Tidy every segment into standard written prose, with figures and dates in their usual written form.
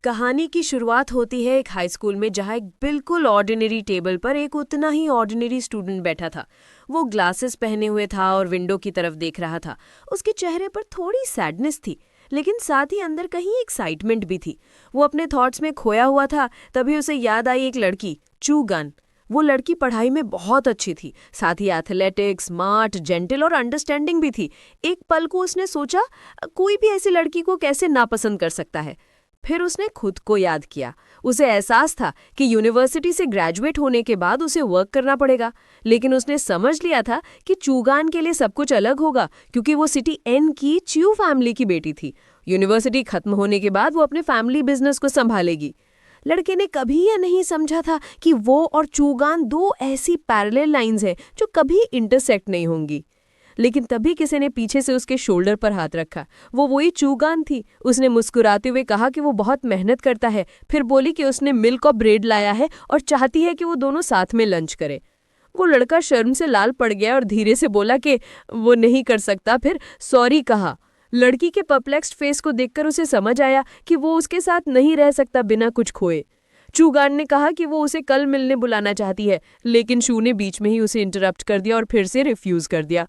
कहानी की शुरुआत होती है एक हाई स्कूल में, जहाँ एक बिल्कुल ऑर्डिनरी टेबल पर एक उतना ही ऑर्डिनरी स्टूडेंट बैठा था। वो ग्लासेस पहने हुए था और विंडो की तरफ देख रहा था। उसके चेहरे पर थोड़ी सैडनेस थी, लेकिन साथ ही अंदर कहीं एक्साइटमेंट भी थी। वो अपने थॉट्स में खोया हुआ था। तभी उसे याद आई एक लड़की, चू गन। वो लड़की पढ़ाई में बहुत अच्छी थी, साथ ही एथलेटिक्स, स्मार्ट, जेंटल और अंडरस्टैंडिंग भी थी। एक पल को उसने सोचा, कोई भी ऐसी लड़की को कैसे नापसंद कर सकता है। फिर उसने खुद को याद किया। उसे एहसास था कि यूनिवर्सिटी से ग्रेजुएट होने के बाद उसे वर्क करना पड़ेगा, लेकिन उसने समझ लिया था कि चूगान के लिए सब कुछ अलग होगा, क्योंकि वो सिटी एन की च्यू फैमिली की बेटी थी। यूनिवर्सिटी खत्म होने के बाद वो अपने फैमिली बिजनेस को संभालेगी। लड़के ने कभी यह नहीं समझा था कि वो और चूगान दो ऐसी पैरेलल लाइंस हैं जो कभी इंटरसेक्ट नहीं होंगी। लेकिन तभी किसी ने पीछे से उसके शोल्डर पर हाथ रखा। वो वही चूगान थी। उसने मुस्कुराते हुए कहा कि वो बहुत मेहनत करता है, फिर बोली कि उसने मिल्क और ब्रेड लाया है और चाहती है कि वो दोनों साथ में लंच करें। वो लड़का शर्म से लाल पड़ गया और धीरे से बोला कि वो नहीं कर सकता, फिर सॉरी कहा। लड़की के परप्लेक्स्ड फेस को देखकर उसे समझ आया कि वो उसके साथ नहीं रह सकता बिना कुछ खोए। चूगान ने कहा कि वो उसे कल मिलने बुलाना चाहती है, लेकिन शू ने बीच में ही उसे इंटरप्ट कर दिया और फिर से रिफ्यूज कर दिया।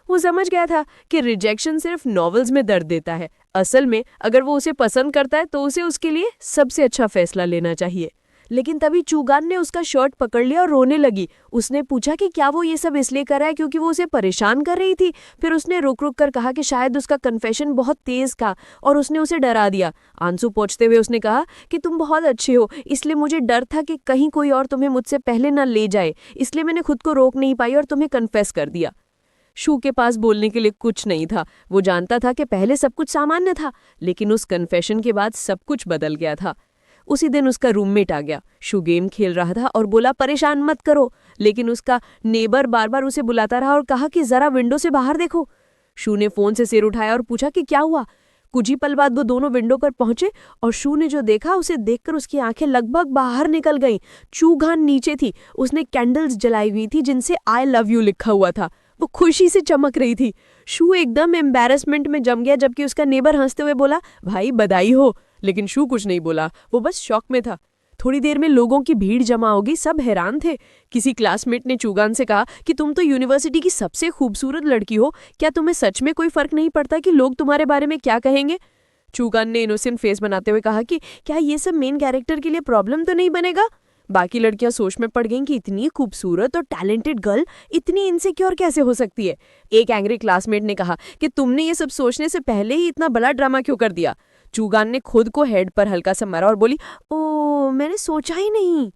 वो समझ गया था कि रिजेक्शन सिर्फ नॉवेल्स में दर्द देता है। असल में अगर वो उसे पसंद करता है तो उसे उसके लिए सबसे अच्छा फैसला लेना चाहिए। लेकिन तभी चूगान ने उसका शर्ट पकड़ लिया और रोने लगी। उसने पूछा कि क्या वो ये सब इसलिए कर रहा है क्योंकि वो उसे परेशान कर रही थी। फिर उसने रुक रुक कर कहा कि शायद उसका कन्फेशन बहुत तेज था और उसने उसे डरा दिया। आंसू पोंछते हुए उसने कहा कि तुम बहुत अच्छे हो, इसलिए मुझे डर था कि कहीं कोई और तुम्हें मुझसे पहले न ले जाए, इसलिए मैंने खुद को रोक नहीं पाई और तुम्हें कन्फेस कर दिया। शू के पास बोलने के लिए कुछ नहीं था। वो जानता था कि पहले सब कुछ सामान्य था, लेकिन उस कन्फेशन के बाद सब कुछ बदल गया था। उसी दिन उसका रूममेट आ गया। शू गेम खेल रहा था और बोला परेशान मत करो, लेकिन उसका नेबर बार बार उसे बुलाता रहा और कहा कि जरा विंडो से बाहर देखो। शू ने फोन से सिर उठाया और पूछा कि क्या हुआ। कुछ ही पल बाद वो दोनों विंडो पर पहुंचे और शू ने जो देखा उसे देखकर उसकी आंखें लगभग बाहर निकल गईं। चूगान नीचे थी। उसने कैंडल्स जलाई हुई थी जिनसे आई लव यू लिखा हुआ था। वो खुशी से चमक रही थी। शू एकदम एम्बैरेसमेंट में जम गया, जबकि उसका नेबर हंसते हुए बोला भाई बधाई हो। लेकिन शू कुछ नहीं बोला, वो बस शॉक में था। थोड़ी देर में लोगों की भीड़ जमा होगी, सब हैरान थे। किसी क्लासमेट ने चूगान से कहा कि तुम तो यूनिवर्सिटी की सबसे खूबसूरत लड़की हो, क्या तुम्हें सच में कोई फर्क नहीं पड़ता कि लोग तुम्हारे बारे में क्या कहेंगे। चूगान ने इनोसेंट फेस बनाते हुए कहा कि क्या ये सब मेन कैरेक्टर के लिए प्रॉब्लम तो नहीं बनेगा। बाकी लड़कियां सोच में पड़ गईं कि इतनी खूबसूरत और टैलेंटेड गर्ल इतनी इनसिक्योर कैसे हो सकती है। एक एंग्री क्लासमेट ने कहा कि तुमने ये सब सोचने से पहले ही इतना बड़ा ड्रामा क्यों कर दिया। चूगान ने खुद को हेड पर हल्का सा मारा और बोली ओ मैंने सोचा ही नहीं।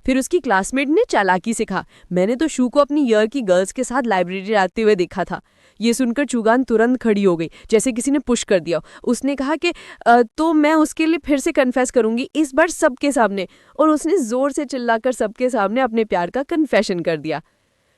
फिर उसकी क्लासमेट ने चालाकी से कहा मैंने तो शू को अपनी ईयर की गर्ल्स के साथ लाइब्रेरी आते हुए देखा था। ये सुनकर चूगान तुरंत खड़ी हो गई, जैसे किसी ने पुश कर दिया। उसने कहा कि तो मैं उसके लिए फिर से कन्फेस करूंगी, इस बार सबके सामने। और उसने जोर से चिल्लाकर सबके सामने अपने प्यार का कन्फेशन कर दिया।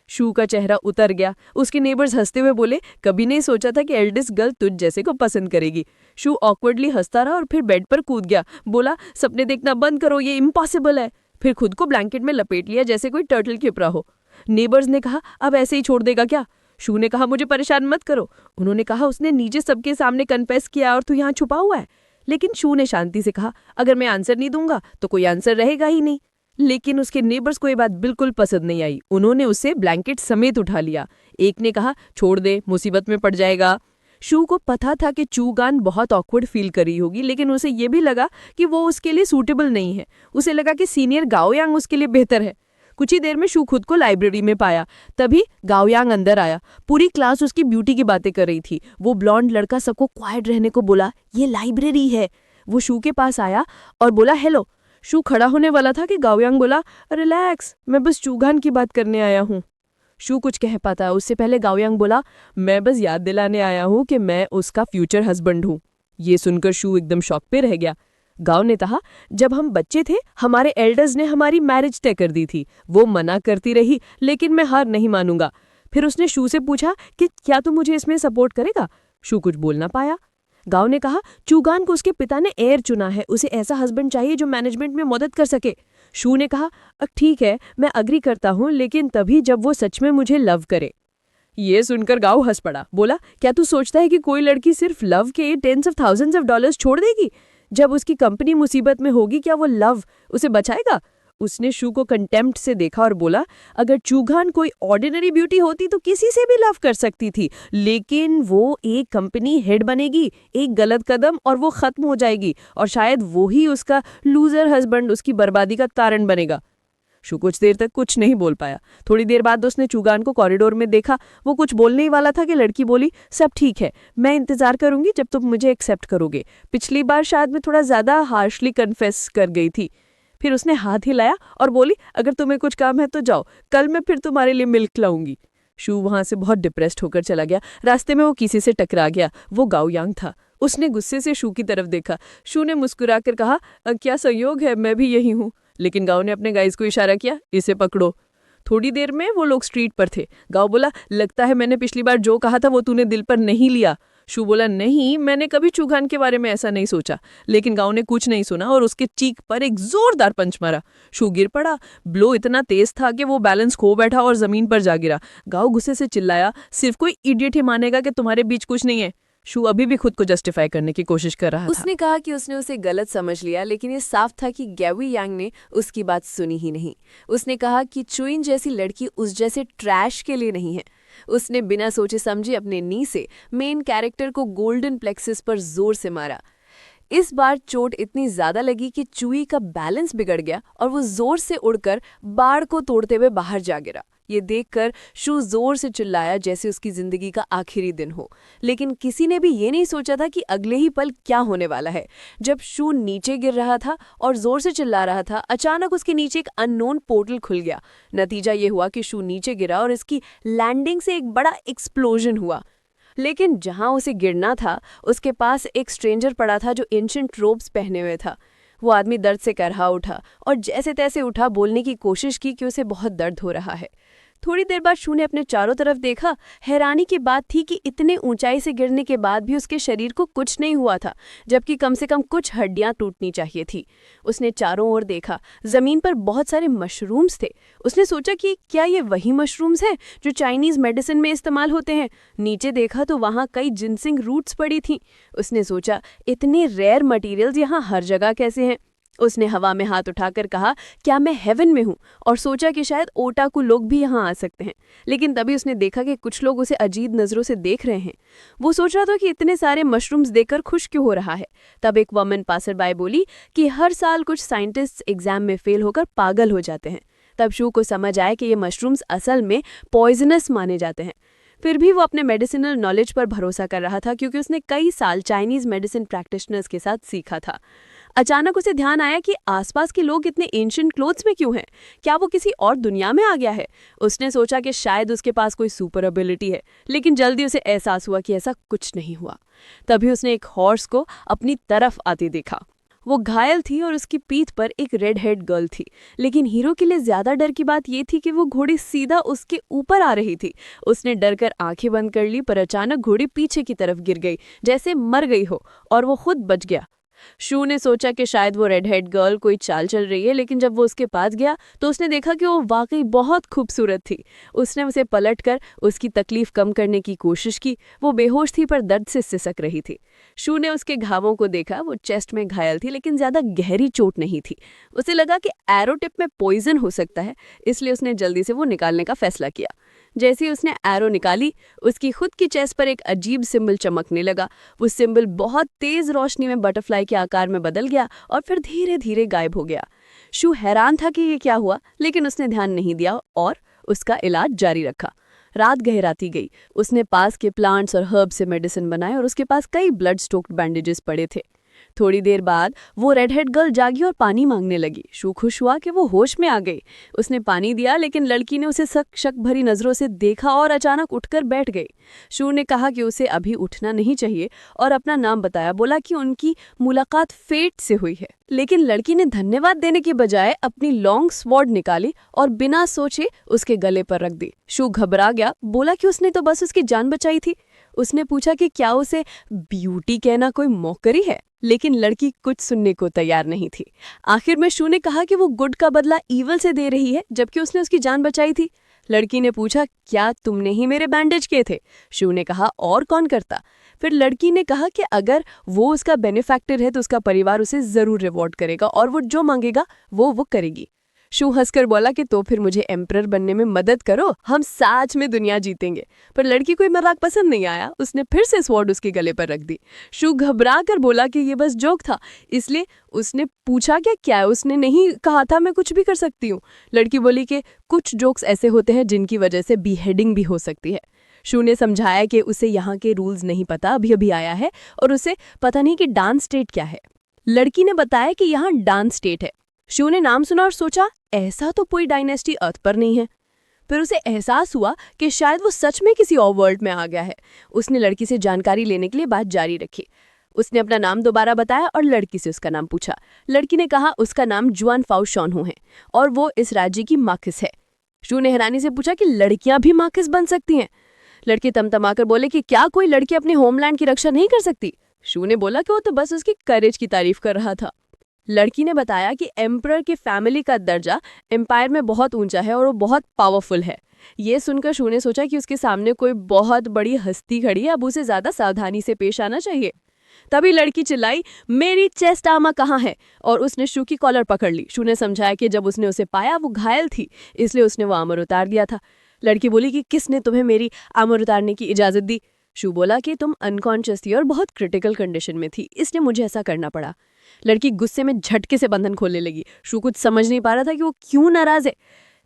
शू का चेहरा उतर गया। उसके नेबर्स हंसते हुए बोले कभी नहीं सोचा था कि एल्डेस्ट गर्ल तुझ जैसे को पसंद करेगी। शू ऑकवर्डली हंसता रहा और फिर बेड पर कूद गया। बोला सपने देखना बंद करो, ये इम्पॉसिबल है। फिर खुद को ब्लैंकेट में लपेट लिया जैसे कोई टर्टल खिप रहा हो। नेबर्स ने कहा अब ऐसे ही छोड़ देगा क्या। शू ने कहा मुझे परेशान मत करो। उन्होंने कहा उसने नीचे सबके सामने कन्फेस किया और तू यहाँ छुपा हुआ है। लेकिन शू ने शांति से कहा अगर मैं आंसर नहीं दूंगा तो कोई आंसर रहेगा ही नहीं। लेकिन उसके नेबर्स को ये बात बिल्कुल पसंद नहीं आई। उन्होंने उसे ब्लैंकेट समेत उठा लिया। एक ने कहा छोड़ दे, मुसीबत में पड़ जाएगा। शू को पता था कि चूगान बहुत ऑकवर्ड फील कर रही होगी, लेकिन उसे ये भी लगा कि वो उसके लिए सूटेबल नहीं है। उसे लगा कि सीनियर गाओयांग उसके लिए बेहतर है। कुछ ही देर में शू खुद को लाइब्रेरी में पाया। तभी गाओयांग अंदर आया। पूरी क्लास उसकी ब्यूटी की बातें कर रही थी। वो ब्लॉन्ड लड़का सबको क्वाइट रहने को बोला, ये लाइब्रेरी है। वो शू के पास आया और बोला हेलो। शू खड़ा होने वाला था कि गाओयांग बोला रिलैक्स, मैं बस चूगान की बात करने आया हूँ। शू कुछ कह पाता उससे पहले गाओयांग बोला मैं बस याद दिलाने आया हूँ कि मैं उसका फ्यूचर हस्बैंड हूँ। ये सुनकर शू एकदम शॉक पे रह गया। गांव ने कहा जब हम बच्चे थे हमारे एल्डर्स ने हमारी मैरिज तय कर दी थी। वो मना करती रही, लेकिन मैं हार नहीं मानूंगा। फिर उसने शू से पूछा कि क्या तू मुझे इसमें सपोर्ट करेगा। शू कुछ बोल ना पाया। गांव ने कहा चूगान को उसके पिता ने एयर चुना है, उसे ऐसा हस्बैंड चाहिए जो मैनेजमेंट में मदद कर सके। शू ने कहा ठीक है मैं अग्री करता हूँ, लेकिन तभी जब वो सच में मुझे लव करे। ये सुनकर गांव हंस पड़ा। बोला क्या तू सोचता है कि कोई लड़की सिर्फ लव के tens of thousands of dollars छोड़ देगी। जब उसकी कंपनी मुसीबत में होगी क्या वो लव उसे बचाएगा? उसने शू को कंटेम्प्ट से देखा और बोला, अगर चूघान कोई ऑर्डिनरी ब्यूटी होती तो किसी से भी लव कर सकती थी, लेकिन वो एक कंपनी हेड बनेगी, एक गलत कदम और वो खत्म हो जाएगी, और शायद वो ही उसका लूजर हस्बैंड उसकी बर्बादी का कारण बनेगा। शू कुछ देर तक कुछ नहीं बोल पाया। थोड़ी देर बाद उसने चूगान को कॉरिडोर में देखा। वो कुछ बोलने ही वाला था कि लड़की बोली, सब ठीक है, मैं इंतजार करूंगी जब तुम मुझे एक्सेप्ट करोगे। पिछली बार शायद मैं थोड़ा ज्यादा हार्शली कन्फेस कर गई थी। फिर उसने हाथ हिलाया और बोली, अगर तुम्हें कुछ काम है तो जाओ, कल मैं फिर तुम्हारे लिए मिल्क लाऊंगी। शू वहां से बहुत डिप्रेस्ड होकर चला गया। रास्ते में वो किसी से टकरा गया। वो गाओ यांग था। उसने गुस्से से शू की तरफ देखा। शू ने मुस्कुराकर कहा, क्या संयोग है, मैं भी यही हूँ। लेकिन गाओ ने अपने गाइज को इशारा किया, इसे पकड़ो। थोड़ी देर में वो लोग स्ट्रीट पर थे। गाओ बोला, लगता है मैंने पिछली बार जो कहा था वो तूने दिल पर नहीं लिया। शू बोला, नहीं, मैंने कभी चूघान के बारे में ऐसा नहीं सोचा। लेकिन गांव ने कुछ नहीं सुना और उसके चीक पर एक जोरदार पंच मारा। शू गिर पड़ा। ब्लो इतना तेज था कि वो बैलेंस खो बैठा और जमीन पर जा गिरा। गांव गुस्से से चिल्लाया, सिर्फ कोई इडियट ही मानेगा कि तुम्हारे बीच कुछ नहीं है। शू अभी भी खुद को जस्टिफाई करने की कोशिश कर रहा था। उसने कहा कि उसने उसे गलत समझ लिया, लेकिन ये साफ था कि गैवी यांग ने उसकी बात सुनी ही नहीं। उसने कहा कि चुइन जैसी लड़की उस जैसे ट्रैश के लिए नहीं है। उसने बिना सोचे समझे अपने नी से मेन कैरेक्टर को गोल्डन प्लेक्सिस पर जोर से मारा। इस बार चोट इतनी ज्यादा लगी कि चुई का बैलेंस बिगड़ गया और वो जोर से उड़कर बाड़ को तोड़ते हुए बाहर जा गिरा। ये देखकर शू जोर से चिल्लाया जैसे उसकी जिंदगी का आखिरी दिन हो। लेकिन किसी ने भी ये नहीं सोचा था कि अगले ही पल क्या होने वाला है। जब शू नीचे गिर रहा था और जोर से चिल्ला रहा था, अचानक उसके नीचे एक अननोन पोर्टल खुल गया। नतीजा ये हुआ कि शू नीचे गिरा और इसकी लैंडिंग से एक बड़ा एक्सप्लोजन हुआ। लेकिन जहां उसे गिरना था, उसके पास एक स्ट्रेंजर पड़ा था जो एंशिएंट रोब्स पहने हुए था। वो आदमी दर्द से करहा उठा और जैसे तैसे उठा, बोलने की कोशिश की कि उसे बहुत दर्द हो रहा है। थोड़ी देर बाद शू ने अपने चारों तरफ देखा। हैरानी की बात थी कि इतने ऊंचाई से गिरने के बाद भी उसके शरीर को कुछ नहीं हुआ था, जबकि कम से कम कुछ हड्डियां टूटनी चाहिए थी। उसने चारों ओर देखा। जमीन पर बहुत सारे मशरूम्स थे। उसने सोचा कि क्या ये वही मशरूम्स हैं जो चाइनीज मेडिसिन में इस्तेमाल होते हैं। नीचे देखा तो वहां कई जिनसिंग रूट्स पड़ी थीं। उसने सोचा, इतने रेयर मटेरियल्स यहाँ हर जगह कैसे हैं। उसने हवा में हाथ उठाकर कहा, क्या मैं हेवन में हूँ? और सोचा कि शायद ओटाकू लोग भी यहाँ आ सकते हैं। लेकिन तभी उसने देखा कि कुछ लोग उसे अजीब नजरों से देख रहे हैं। वो सोच रहा था कि इतने सारे मशरूम्स देखकर खुश क्यों हो रहा है। तब एक वुमन पासर बाय बोली कि हर साल कुछ साइंटिस्ट एग्जाम में फेल होकर पागल हो जाते हैं। तब शू को समझ आया कि ये मशरूम्स असल में पॉइजनस माने जाते हैं। फिर भी वो अपने मेडिसिनल नॉलेज पर भरोसा कर रहा था, क्योंकि उसने कई साल चाइनीज मेडिसिन प्रैक्टिशनर्स के साथ सीखा था। अचानक उसे ध्यान आया कि आसपास के लोग इतने एंशिएंट क्लोथ्स में क्यों हैं? क्या वो किसी और दुनिया में आ गया है? उसने सोचा कि शायद उसके पास कोई सुपर एबिलिटी है, लेकिन जल्दी उसे एहसास हुआ कि ऐसा कुछ नहीं हुआ। तभी उसने एक हॉर्स को अपनी तरफ आते देखा। वो घायल थी और उसकी पीठ पर एक रेड हेड गर्ल थी। लेकिन हीरो के लिए ज्यादा डर की बात ये थी कि वो घोड़ी सीधा उसके ऊपर आ रही थी। उसने डर कर आंखें बंद कर ली, पर अचानक घोड़ी पीछे की तरफ गिर गई, जैसे मर गई हो, और वो खुद बच गया। शू ने सोचा कि शायद वो रेड हेड गर्ल कोई चाल चल रही है, लेकिन जब वो उसके पास गया तो उसने देखा कि वो वाकई बहुत खूबसूरत थी। उसने उसे पलटकर उसकी तकलीफ कम करने की कोशिश की। वो बेहोश थी पर दर्द से सिसक रही थी। शू ने उसके घावों को देखा। वो चेस्ट में घायल थी, लेकिन ज्यादा गहरी चोट नहीं थी। उसे लगा कि एरो टिप में पॉइजन हो सकता है, इसलिए उसने जल्दी से वो निकालने का फैसला किया। जैसे ही उसने एरो निकाली, उसकी खुद की चेस्ट पर एक अजीब सिंबल चमकने लगा। वो सिंबल बहुत तेज रोशनी में बटरफ्लाई के आकार में बदल गया और फिर धीरे धीरे गायब हो गया। शू हैरान था कि ये क्या हुआ, लेकिन उसने ध्यान नहीं दिया और उसका इलाज जारी रखा। रात गहराती गई। उसने पास के प्लांट्स और हर्ब से मेडिसिन बनाए और उसके पास कई ब्लड स्टोक्ड बैंडेजेस पड़े थे। थोड़ी देर बाद वो रेड हेड गर्ल जागी और पानी मांगने लगी। शू खुश हुआ कि वो होश में आ गई। उसने पानी दिया, लेकिन लड़की ने उसे शक भरी नजरों से देखा और अचानक उठकर बैठ गई। शू ने कहा कि उसे अभी उठना नहीं चाहिए और अपना नाम बताया। बोला कि उनकी मुलाकात फेट से हुई है। लेकिन लड़की ने धन्यवाद देने की बजाय अपनी लॉन्ग स्वॉर्ड निकाली और बिना सोचे उसके गले पर रख दी। शू घबरा गया। बोला कि उसने तो बस उसकी जान बचाई थी। उसने पूछा कि क्या उसे ब्यूटी कहना कोई मौकरी है, लेकिन लड़की कुछ सुनने को तैयार नहीं थी। आखिर में शू ने कहा कि वो गुड का बदला ईवल से दे रही है, जबकि उसने उसकी जान बचाई थी। लड़की ने पूछा, क्या तुमने ही मेरे बैंडेज किए थे? शू ने कहा, और कौन करता? फिर लड़की ने कहा कि अगर वो उसका बेनिफैक्टर है तो उसका परिवार उसे ज़रूर रिवॉर्ड करेगा और वो जो मांगेगा वो करेगी। शू हंसकर बोला कि तो फिर मुझे एम्परर बनने में मदद करो, हम साथ में दुनिया जीतेंगे। पर लड़की को मजाक पसंद नहीं आया, उसने फिर से स्वॉर्ड उसके गले पर रख दी। शू घबरा कर बोला कि ये बस जोक था, इसलिए उसने पूछा क्या है। उसने नहीं कहा था मैं कुछ भी कर सकती हूँ। लड़की बोली कि कुछ जोक्स ऐसे होते हैं जिनकी वजह से बीहेडिंग भी हो सकती है। शू ने समझाया कि उसे यहाँ के रूल्स नहीं पता, अभी अभी आया है और उसे पता नहीं कि डांस स्टेट क्या है। लड़की ने बताया कि यहाँ डांस स्टेट है। शू ने नाम सुना और सोचा ऐसा तो कोई डायनेस्टी अर्थ पर नहीं है। फिर उसे एहसास हुआ कि शायद वो सच में किसी और वर्ल्ड में आ गया है। उसने लड़की से जानकारी लेने के लिए बात जारी रखी। उसने अपना नाम दोबारा बताया और लड़की से उसका नाम पूछा। लड़की ने कहा उसका नाम जुआन फाउ शॉनहू है और वो इस राज्य की मार्किस है। शू ने हैरानी से पूछा कि लड़कियां भी मार्किस बन सकती हैं? लड़के तमतमाकर बोले कि क्या कोई लड़की अपने होमलैंड की रक्षा नहीं कर सकती? शू ने बोला कि वो तो बस उसकी करेज की तारीफ कर रहा था। लड़की ने बताया कि एम्परर की फैमिली का दर्जा एम्पायर में बहुत ऊंचा है और वो बहुत पावरफुल है। ये सुनकर शू ने सोचा कि उसके सामने कोई बहुत बड़ी हस्ती खड़ी है, अब उसे ज्यादा सावधानी से पेश आना चाहिए। तभी लड़की चिल्लाई, मेरी चेस्ट आर्मर कहाँ है? और उसने शू की कॉलर पकड़ ली। शू ने समझाया कि जब उसने उसे पाया वो घायल थी, इसलिए उसने वो आर्मर उतार दिया था। लड़की बोली कि किसने तुम्हें मेरी आर्मर उतारने की इजाजत दी? शू बोला कि तुम अनकॉन्शियस थी और बहुत क्रिटिकल कंडीशन में थी, इसलिए मुझे ऐसा करना पड़ा। लड़की गुस्से में झटके से बंधन खोलने लगी। शू कुछ समझ नहीं पा रहा था कि वो क्यों नाराज है।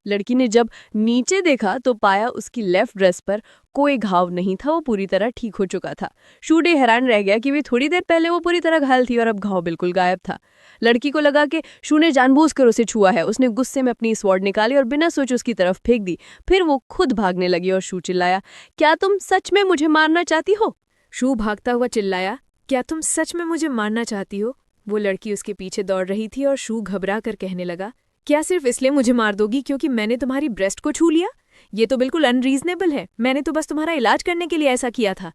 लड़की ने जब नीचे देखा तो पाया उसकी लेफ्ट ड्रेस पर कोई घाव नहीं था, वो पूरी तरह ठीक हो चुका था। शू डे हैरान रह गया कि वे थोड़ी देर पहले वो पूरी तरह घायल थी और अब घाव बिल्कुल गायब था। लड़की को लगा कि शू ने जानबूझकर उसे छुआ है। उसने गुस्से में अपनी स्वॉर्ड निकाली और बिना सोचे उसकी तरफ फेंक दी। फिर वो खुद भागने लगी और शू चिल्लाया, क्या तुम सच में मुझे मारना चाहती हो? शू भागता हुआ चिल्लाया, क्या तुम सच में मुझे मारना चाहती हो? वो लड़की उसके पीछे दौड़ रही थी और शू घबरा कर कहने लगा, क्या सिर्फ इसलिए मुझे मार दोगी क्योंकि मैंने तुम्हारी ब्रेस्ट को छू लिया? ये तो बिल्कुल अनरीजनेबल है। मैंने तो बस तुम्हारा इलाज करने के लिए ऐसा किया था।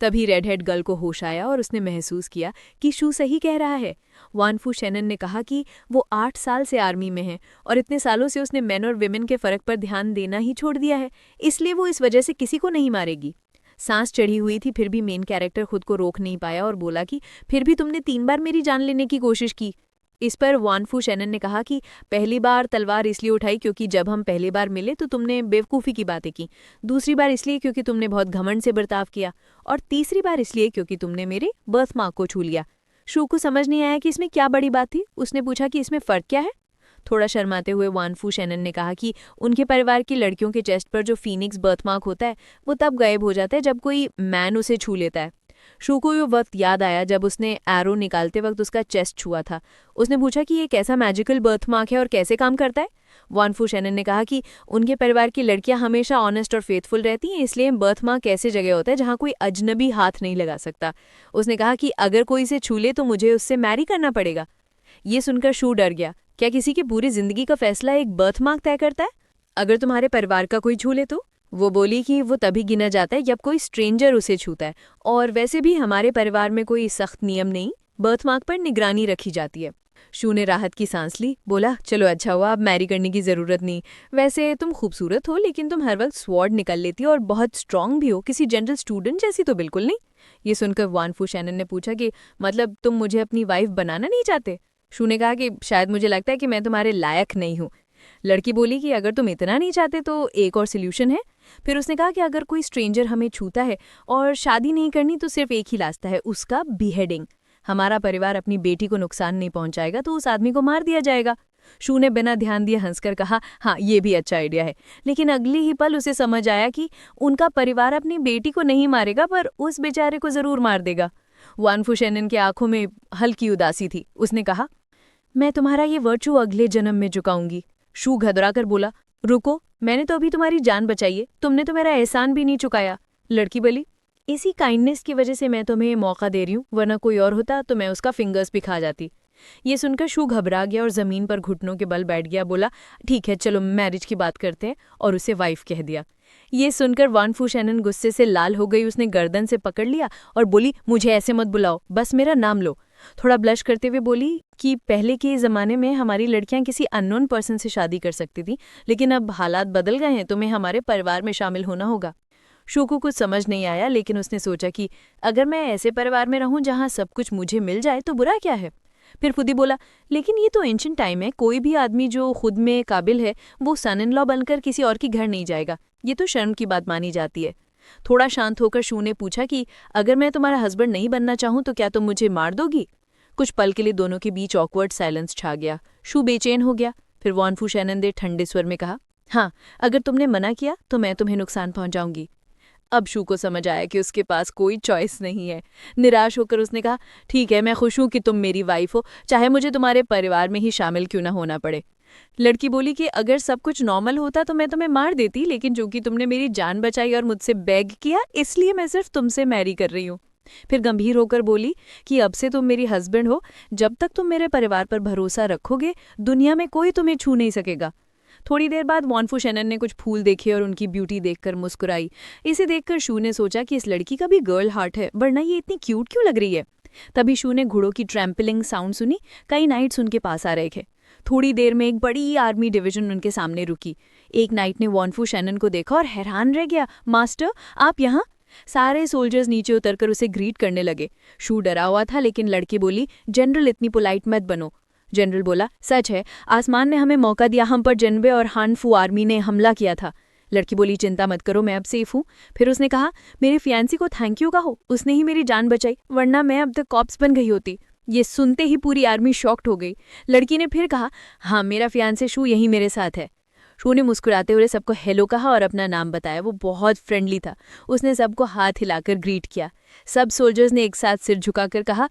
तभी रेड हेड गर्ल को होश आया और उसने महसूस किया कि शू सही कह रहा है। वानफू शेनन ने कहा कि वो 8 साल से आर्मी में है और इतने सालों से उसने मेन और विमेन के फर्क पर ध्यान देना ही छोड़ दिया है, इसलिए वो इस वजह से किसी को नहीं मारेगी। सांस चढ़ी हुई थी, फिर भी मेन कैरेक्टर खुद को रोक नहीं पाया और बोला कि फिर भी तुमने 3 बार मेरी जान लेने की कोशिश की। इस पर वानफू शेनन ने कहा कि पहली बार तलवार इसलिए उठाई क्योंकि जब हम पहली बार मिले तो तुमने बेवकूफ़ी की बातें की, दूसरी बार इसलिए क्योंकि तुमने बहुत घमंड से बर्ताव किया और तीसरी बार इसलिए क्योंकि तुमने मेरे बर्थ मार्क को छू लिया। शू को समझ नहीं आया कि इसमें क्या बड़ी बात थी। उसने पूछा कि इसमें फ़र्क क्या है। थोड़ा शर्माते हुए वानफू शेनन ने कहा कि उनके परिवार की लड़कियों के चेस्ट पर जो फीनिक्स बर्थमार्क होता है वो तब गायब हो जाता है जब कोई मैन उसे छू लेता है। शू को वो वक्त याद आया जब उसने एरो निकालते वक्त उसका चेस्ट छुआ था। उसने पूछा कि ये कैसा मैजिकल बर्थमार्क है और कैसे काम करता है। वानफू शेनन ने कहा कि उनके परिवार की लड़कियां हमेशा ऑनेस्ट और फेथफुल रहती हैं, इसलिए बर्थमार्क ऐसी जगह होता है जहां कोई अजनबी हाथ नहीं लगा सकता। उसने कहा कि अगर कोई इसे छू ले तो मुझे उससे मैरी करना पड़ेगा। ये सुनकर शू डर गया। क्या किसी की पूरी जिंदगी का फैसला एक बर्थमार्क तय करता है? अगर तुम्हारे परिवार का कोई छू ले तो? वो बोली कि वो तभी गिना जाता है जब कोई स्ट्रेंजर उसे छूता है, और वैसे भी हमारे परिवार में कोई सख्त नियम नहीं, बर्थमार्क पर निगरानी रखी जाती है। शू ने राहत की सांस ली, बोला चलो अच्छा हुआ, अब मैरी करने की जरूरत नहीं। वैसे तुम खूबसूरत हो, लेकिन तुम हर वक्त स्वॉर्ड निकल लेती हो और बहुत स्ट्रांग भी हो, किसी जनरल स्टूडेंट जैसी तो बिल्कुल नहीं। ये सुनकर वानफू शेनन ने पूछा कि मतलब तुम मुझे अपनी वाइफ बनाना नहीं चाहते? शू ने कहा कि शायद मुझे लगता है कि मैं तुम्हारे लायक नहीं हूँ। लड़की बोली कि अगर तुम इतना नहीं चाहते तो एक और सोल्यूशन है। फिर उसने कहा कि अगर कोई स्ट्रेंजर हमें छूता है और शादी नहीं करनी तो सिर्फ एक ही रास्ता है, उसका बीहेडिंग। हमारा परिवार अपनी बेटी को नुकसान नहीं पहुंचाएगा तो उस आदमी को मार दिया जाएगा। शू ने बिना ध्यान दिए हंसकर कहा, हाँ ये भी अच्छा आइडिया है। लेकिन अगले ही पल उसे समझ आया कि उनका परिवार अपनी बेटी को नहीं मारेगा पर उस बेचारे को जरूर मार देगा। वानफू शेनन की आंखों में हल्की उदासी थी। उसने कहा, मैं तुम्हारा ये वर्चू अगले जन्म में चुकाऊंगी। शू घबरा कर बोला, रुको, मैंने तो अभी तुम्हारी जान बचाई है, तुमने तो मेरा एहसान भी नहीं चुकाया। लड़की बोली, इसी काइंडनेस की वजह से मैं तुम्हें मौका दे रही हूँ, वरना कोई और होता तो मैं उसका फिंगर्स भी खा जाती। ये सुनकर शू घबरा गया और जमीन पर घुटनों के बल बैठ गया। बोला, ठीक है चलो मैरिज की बात करते हैं, और उसे वाइफ कह दिया। ये सुनकर वानफू शेनन गुस्से से लाल हो गई। उसने गर्दन से पकड़ लिया और बोली, मुझे ऐसे मत बुलाओ, बस मेरा नाम लो। थोड़ा ब्लश करते हुए बोली कि पहले के ज़माने में हमारी लड़कियां किसी अननोन पर्सन से शादी कर सकती थी, लेकिन अब हालात बदल गए हैं, तुम्हें हमारे परिवार में शामिल होना होगा। शू को कुछ समझ नहीं आया, लेकिन उसने सोचा कि अगर मैं ऐसे परिवार में रहूं जहां सब कुछ मुझे मिल जाए तो बुरा क्या है। फिर खुद ही बोला, लेकिन ये तो एंशिएंट टाइम है, कोई भी आदमी जो खुद में काबिल है वो सन इन लॉ बनकर किसी और के घर नहीं जाएगा, ये तो शर्म की बात मानी जाती है। थोड़ा शांत होकर शू ने पूछा कि अगर मैं तुम्हारा हस्बैंड नहीं बनना चाहूं तो क्या तुम मुझे मार दोगी? कुछ पल के लिए दोनों के बीच ऑकवर्ड साइलेंस छा गया। शू बेचैन हो गया। फिर वॉन फू शैनन ने ठंडे स्वर में कहा, हाँ, अगर तुमने मना किया तो मैं तुम्हें नुकसान पहुंचाऊंगी। अब शू को समझ आया कि उसके पास कोई चॉइस नहीं है। निराश होकर उसने कहा, ठीक है, मैं खुश हूं कि तुम मेरी वाइफ हो, चाहे मुझे तुम्हारे परिवार में ही शामिल क्यों ना होना पड़े। लड़की बोली कि अगर सब कुछ नॉर्मल होता तो मैं तुम्हें मार देती, लेकिन चूंकि तुमने मेरी जान बचाई और मुझसे बेग किया, इसलिए मैं सिर्फ तुमसे मैरी कर रही हूँ। फिर गंभीर होकर बोली कि अब से तुम मेरी हस्बैंड हो, जब तक तुम मेरे परिवार पर भरोसा रखोगे दुनिया में कोई तुम्हें छू नहीं सकेगा। थोड़ी देर बाद वॉन फू शैनन ने कुछ फूल देखे और उनकी ब्यूटी देखकर मुस्कुराई। इसे देखकर शू ने सोचा कि इस लड़की का भी गर्ल हार्ट है, वरना ये इतनी क्यूट क्यों लग रही है। तभी शू ने घोड़ों की ट्रैम्पलिंग साउंड सुनी। कई नाइट्स उनके पास आ रहे थे। थोड़ी देर में एक बड़ी आर्मी डिवीजन उनके सामने रुकी। एक नाइट ने वॉन फू शैनन को देखा और हैरान रह गया, मास्टर आप यहाँ? सारे सोल्जर्स नीचे उतरकर उसे ग्रीट करने लगे। शू डरा हुआ था, लेकिन लड़की बोली, जनरल इतनी पोलाइट मत बनो। जनरल बोला, सच है, आसमान ने हमें मौका दिया, हम पर जनबे और हान फू आर्मी ने हमला किया था। लड़की बोली, चिंता मत करो, मैं अब सेफ हूँ। फिर उसने कहा, मेरे फियांसी को थैंक यू कहो, उसने ही मेरी जान बचाई, वरना मैं अब तक कॉप्स बन गई होती। ये सुनते ही पूरी आर्मी शॉक्ड हो गई। लड़की ने फिर कहा, हाँ, मेरा फियांसे शू यही मेरे साथ है। शू ने मुस्कुराते हुए सबको हेलो कहा और अपना नाम बताया। वो बहुत फ्रेंडली था। उसने सबको हाथ हिलाकर ग्रीट किया। सब सोल्जर्स ने एक साथ सिर झुकाकर कहा,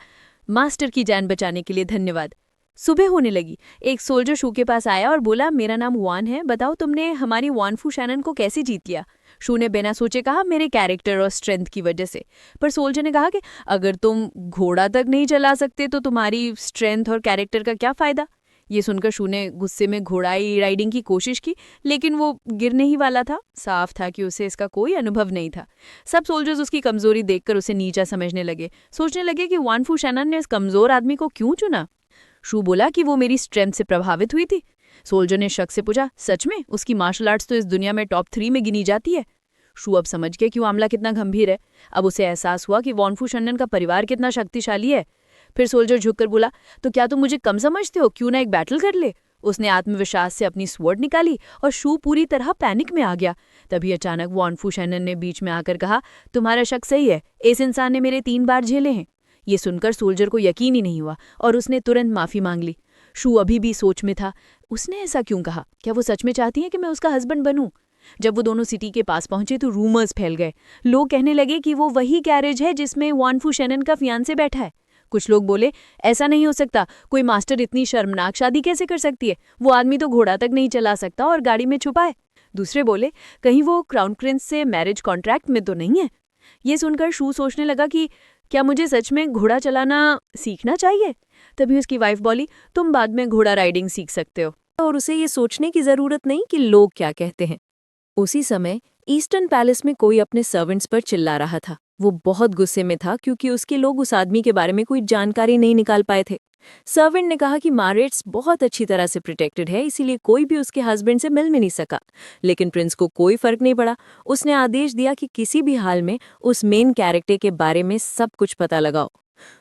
मास्टर की जान बचाने के लिए धन्यवाद। सुबह होने लगी। एक सोल्जर शू के पास आया और बोला, मेरा नाम वान है, बताओ तुमने हमारी वॉन फू शैनन को कैसे जीत लिया? शू ने बिना सोचे कहा, मेरे कैरेक्टर और स्ट्रेंथ की वजह से। पर सोल्जर ने कहा कि अगर तुम घोड़ा तक नहीं चला सकते तो तुम्हारी स्ट्रेंथ और कैरेक्टर का क्या फायदा? ये सुनकर शू ने गुस्से में घोड़ाई राइडिंग की कोशिश की, लेकिन वो गिरने ही वाला था। साफ था कि उसे इसका कोई अनुभव नहीं था। सब सोल्जर्स उसकी कमजोरी देखकर उसे नीचा समझने लगे। सोचने लगे कि वॉन फू शैनन ने इस कमजोर आदमी को क्यों चुना। शू बोला कि वो मेरी स्ट्रेंथ से प्रभावित हुई थी। सोल्जर ने शक से पूछा, सच में? उसकी मार्शल आर्ट्स तो इस दुनिया में टॉप 3 में गिनी जाती है। शू अब समझ गया कि मामला कितना गंभीर है। अब उसे एहसास हुआ कि वॉन फू शैनन का परिवार कितना शक्तिशाली है। फिर सोल्जर झुककर बोला, तो क्या तुम मुझे कम समझते हो? क्यों ना एक बैटल कर ले? उसने आत्मविश्वास से अपनी स्वॉर्ड निकाली और शू पूरी तरह पैनिक में आ गया। तभी अचानक वॉन फू शैनन ने बीच में आकर कहा, तुम्हारा शक सही है, इस इंसान ने मेरे 3 बार झेले हैं। ये सुनकर सोल्जर को यकीन ही नहीं हुआ और उसने तुरंत माफी मांग ली। शू अभी भी सोच में था, उसने ऐसा क्यों कहा? क्या वो सच में चाहती है कि मैं उसका हस्बैंड बनूं? जब वो दोनों सिटी के पास पहुंचे तो रूमर्स फैल गए। लोग कहने लगे कि वो वही कैरेज है जिसमें वॉन फू शैनन का फियांसे बैठा है। कुछ लोग बोले, ऐसा नहीं हो सकता, कोई मास्टर इतनी शर्मनाक शादी कैसे कर सकती है? वो आदमी तो घोड़ा तक नहीं चला सकता और गाड़ी में छुपा है। दूसरे बोले, कहीं वो क्राउन प्रिंस से मैरिज कॉन्ट्रैक्ट में तो नहीं है। ये सुनकर शू सोचने लगा कि क्या मुझे सच में घोड़ा चलाना सीखना चाहिए? तभी उसकी वाइफ बोली, तुम बाद में घोड़ा राइडिंग सीख सकते हो और उसे ये सोचने की जरूरत नहीं कि लोग क्या कहते हैं। उसी समय ईस्टर्न पैलेस में कोई अपने सर्वेंट्स पर चिल्ला रहा था। वो बहुत गुस्से में था क्योंकि उसके लोग उस आदमी के बारे में कोई जानकारी नहीं निकाल पाए थे। सर्वेंट ने कहा कि मारेट्स बहुत अच्छी तरह से प्रोटेक्टेड है, इसीलिए कोई भी उसके हस्बैंड से मिल नहीं सका। लेकिन प्रिंस को कोई फर्क नहीं पड़ा। उसने आदेश दिया कि किसी भी हाल में उस मेन कैरेक्टर के बारे में सब कुछ पता लगाओ।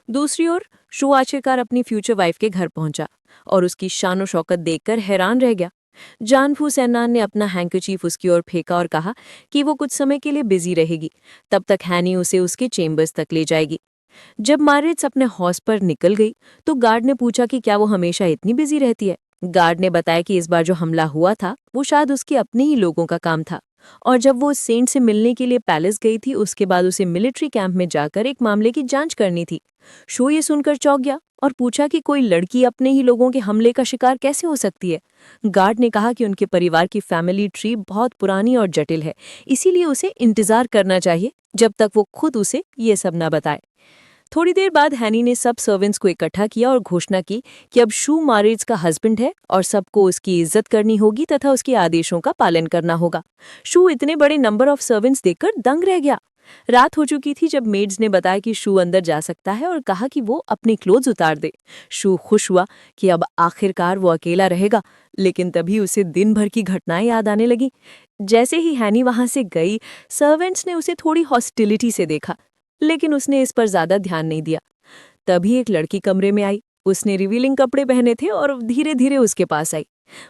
दूसरी ओर शू आखिरकार अपनी फ्यूचर वाइफ के घर पहुंचा और उसकी शानो शौकत देखकर हैरान रह गया। जान फू सैनान ने अपना हैंकरचीफ उसकी ओर फेंका और कहा कि वो कुछ समय के लिए बिजी रहेगी, तब तक हैनी उसे उसके चेम्बर्स तक ले जाएगी। जब मारिट्स अपने हॉर्स पर निकल गई तो गार्ड ने पूछा कि क्या वो हमेशा इतनी बिजी रहती है। गार्ड ने बताया कि इस बार जो हमला हुआ था वो शायद उसके अपने ही लोगों का काम था, और जब वो सेंट से मिलने के लिए पैलेस गई थी उसके बाद उसे मिलिट्री कैंप में जाकर एक मामले की जांच करनी थी। शो ये सुनकर चौंक गया और पूछा कि कोई लड़की अपने ही लोगों के हमले का शिकार कैसे हो सकती है। गार्ड ने कहा कि उनके परिवार की फैमिली ट्री बहुत पुरानी और जटिल है, इसीलिए उसे इंतजार करना चाहिए जब तक वो खुद उसे ये सब न बताए। थोड़ी देर बाद हैनी ने सब सर्वेंट्स को इकट्ठा किया और घोषणा की कि अब शू मारिट्स का हस्बैंड है और सबको उसकी इज्जत करनी होगी तथा उसके आदेशों का पालन करना होगा। शू इतने बड़े नंबर ऑफ सर्वेंट्स देखकर दंग रह गया। रात हो चुकी थी जब मेड्स ने बताया कि शू अंदर जा सकता है और कहा कि वो अपने क्लोथ्स उतार दे। शू खुश हुआ कि अब आखिरकार वो अकेला रहेगा, लेकिन तभी उसे दिन भर की घटनाएं याद आने लगी। जैसे ही हैनी वहां से गई, सर्वेंट्स ने उसे थोड़ी हॉस्टिलिटी से देखा, लेकिन उसने इस पर ज्यादा ध्यान नहीं दिया। तभी एक लड़की कमरे में आई। उसने रिवीलिंग कपड़े पहने थे और धीरे धीरे उसके पास आई।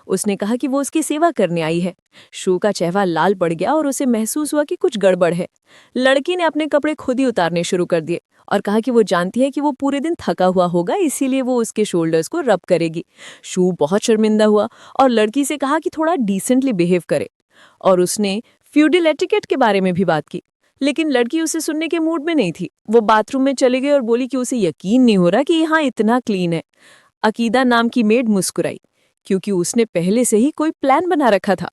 उसने कहा कि वो उसकी सेवा करने आई है। शू का चेहरा लाल पड़ गया और उसे महसूस हुआ कि कुछ गड़बड़ है। लड़की ने अपने कपड़े खुद ही उतारने शुरू कर दिए और कहा कि वो जानती है कि वो पूरे दिन थका हुआ होगा, इसीलिए वो उसके शोल्डर्स को रब करेगी। शू बहुत शर्मिंदा हुआ और लड़की से कहा कि थोड़ा डिसेंटली बिहेव करे, और उसने फ्यूडल एटिकेट के बारे में भी बात की। लेकिन लड़की उसे सुनने के मूड में नहीं थी। वो बाथरूम में चली गई और बोली कि उसे यकीन नहीं हो रहा कि यहाँ इतना क्लीन है। अकीदा नाम की मेड मुस्कुराई, क्योंकि उसने पहले से ही कोई प्लान बना रखा था।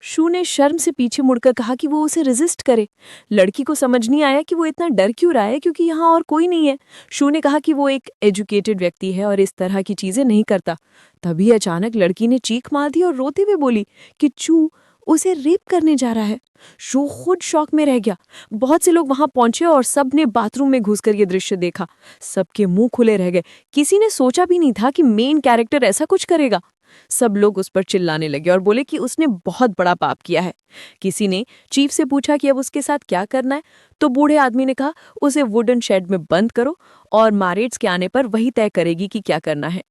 शू ने शर्म से पीछे मुड़कर कहा कि वो उसे रेजिस्ट करे। लड़की को समझ नहीं आया कि वो इतना डर क्यों रहा है, क्योंकि यहाँ और कोई नहीं है। शू ने कहा कि वो एक एजुकेटेड व्यक्ति है और इस तरह की चीजें नहीं करता। तभी अचानक लड़की ने चीख मार दी और रोते हुए बोली कि चू उसे रेप करने जा रहा है। शू खुद शॉक में रह गया। बहुत से लोग वहां पहुंचे और सब ने बाथरूम में घुसकर ये दृश्य देखा। सबके मुंह खुले रह गए। किसी ने सोचा भी नहीं था कि मेन कैरेक्टर ऐसा कुछ करेगा। सब लोग उस पर चिल्लाने लगे और बोले कि उसने बहुत बड़ा पाप किया है। किसी ने चीफ से पूछा कि अब उसके साथ क्या करना है, तो बूढ़े आदमी ने कहा उसे वुडन शेड में बंद करो और मारेट्स के आने पर वही तय करेगी कि क्या करना है।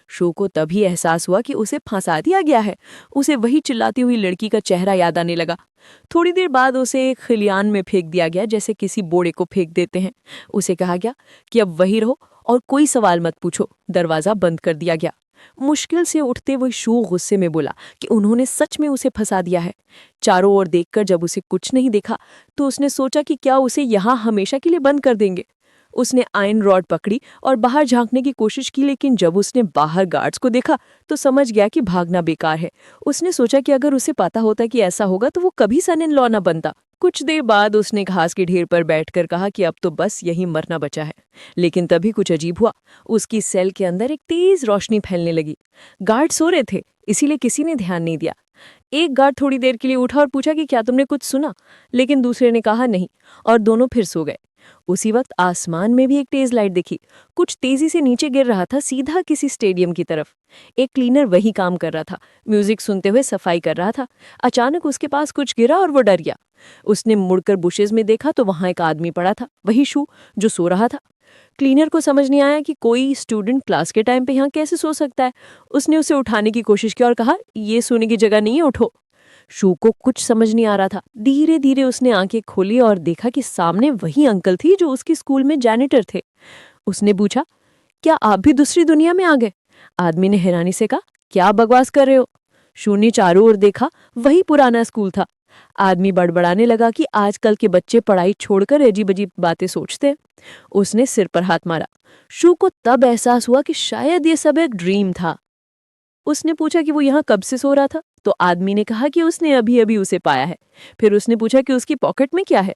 शो को तभी एहसास हुआ कि उसे फंसा दिया गया है। उसे वही चिल्लाती हुई लड़की का चेहरा याद आने लगा। थोड़ी देर बाद उसे एक खलियान में फेंक दिया गया, जैसे किसी बोड़े को फेंक देते हैं। उसे कहा गया कि अब वही रहो और कोई सवाल मत पूछो। दरवाजा बंद कर दिया गया। मुश्किल से उठते हुए शू गुस्से में बोला कि उन्होंने सच में उसे फंसा दिया है। चारों ओर देखकर जब उसे कुछ नहीं देखा, तो उसने सोचा कि क्या उसे यहाँ हमेशा के लिए बंद कर देंगे। उसने आयरन रॉड पकड़ी और बाहर झांकने की कोशिश की, लेकिन जब उसने बाहर गार्ड्स को देखा तो समझ गया कि भागना बेकार है। उसने सोचा कि अगर उसे पता होता कि ऐसा होगा तो वो कभी सन इन लॉ न बनता। कुछ देर बाद उसने घास के ढेर पर बैठकर कहा कि अब तो बस यही मरना बचा है। लेकिन तभी कुछ अजीब हुआ। उसकी सेल के अंदर एक तेज रोशनी फैलने लगी। गार्ड सो रहे थे, इसीलिए किसी ने ध्यान नहीं दिया। एक गार्ड थोड़ी देर के लिए उठा और पूछा कि क्या तुमने कुछ सुना, लेकिन दूसरे ने कहा नहीं, और दोनों फिर सो गए। उसी वक्त आसमान में भी एक तेज लाइट दिखी। कुछ तेजी से नीचे गिर रहा था, सीधा किसी स्टेडियम की तरफ। एक क्लीनर वही काम कर रहा था, म्यूजिक सुनते हुए सफाई कर रहा था। अचानक उसके पास कुछ गिरा और वो डर गया। उसने मुड़कर बुशेस में देखा तो वहां एक आदमी पड़ा था, वही शू जो सो रहा था। क्लीनर को समझ नहीं आया कि कोई स्टूडेंट क्लास के टाइम पे यहाँ कैसे सो सकता है। उसने उसे उठाने की कोशिश की और कहा, ये सोने की जगह नहीं है, उठो। शू को कुछ समझ नहीं आ रहा था। धीरे धीरे उसने आंखें खोली और देखा कि सामने वही अंकल थी जो उसके स्कूल में जैनिटर थे। उसने पूछा, क्या आप भी दूसरी दुनिया में आ गए? आदमी ने हैरानी से कहा, क्या बकवास कर रहे हो? शू ने चारों ओर देखा, वही पुराना स्कूल था। आदमी बड़बड़ाने लगा कि आजकल के बच्चे पढ़ाई छोड़कर अजीब अजीब बातें सोचते हैं। उसने सिर पर हाथ मारा। शू को तब एहसास हुआ कि शायद ये सब एक ड्रीम था। उसने पूछा कि वो यहाँ कब से सो रहा था, तो आदमी ने कहा कि उसने अभी अभी उसे पाया है। फिर उसने पूछा कि उसकी पॉकेट में क्या है।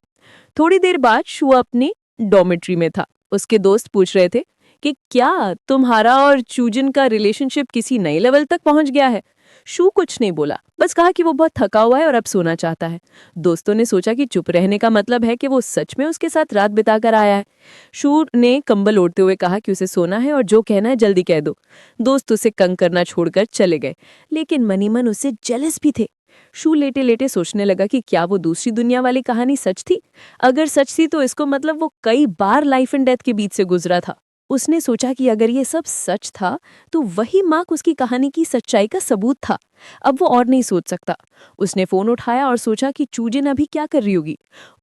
थोड़ी देर बाद शू अपनी डॉर्मेट्री में था। उसके दोस्त पूछ रहे थे कि क्या तुम्हारा और चूजन का रिलेशनशिप किसी नए लेवल तक पहुंच गया है। शू कुछ नहीं बोला, बस कहा कि वो बहुत थका हुआ है और अब सोना चाहता है। दोस्तों ने सोचा कि चुप रहने का मतलब है कि वो सच में उसके साथ रात बिताकर आया है। शू ने कंबल ओढ़ते हुए कहा कि उसे सोना है और जो कहना है जल्दी कह दो। दोस्त उसे कंग करना छोड़कर चले गए, लेकिन मनी मन उससे जेलस भी थे। शू लेटे लेटे सोचने लगा कि क्या वो दूसरी दुनिया वाली कहानी सच थी। अगर सच थी तो इसको मतलब वो कई बार लाइफ एंड डेथ के बीच से गुजरा था। उसने सोचा कि अगर ये सब सच था तो वही मार्क उसकी कहानी की सच्चाई का सबूत था। अब वो और नहीं सोच सकता। उसने फोन उठाया और सोचा कि चूजिन अभी क्या कर रही होगी।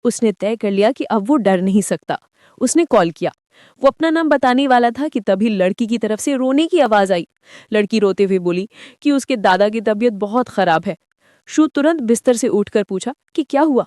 उसने तय कर लिया कि अब वो डर नहीं सकता। उसने कॉल किया। वो अपना नाम बताने वाला था कि तभी लड़की की तरफ से रोने की आवाज आई। लड़की रोते हुए बोली कि उसके दादा की तबीयत बहुत खराब है। शू तुरंत बिस्तर से उठकर पूछा कि क्या हुआ।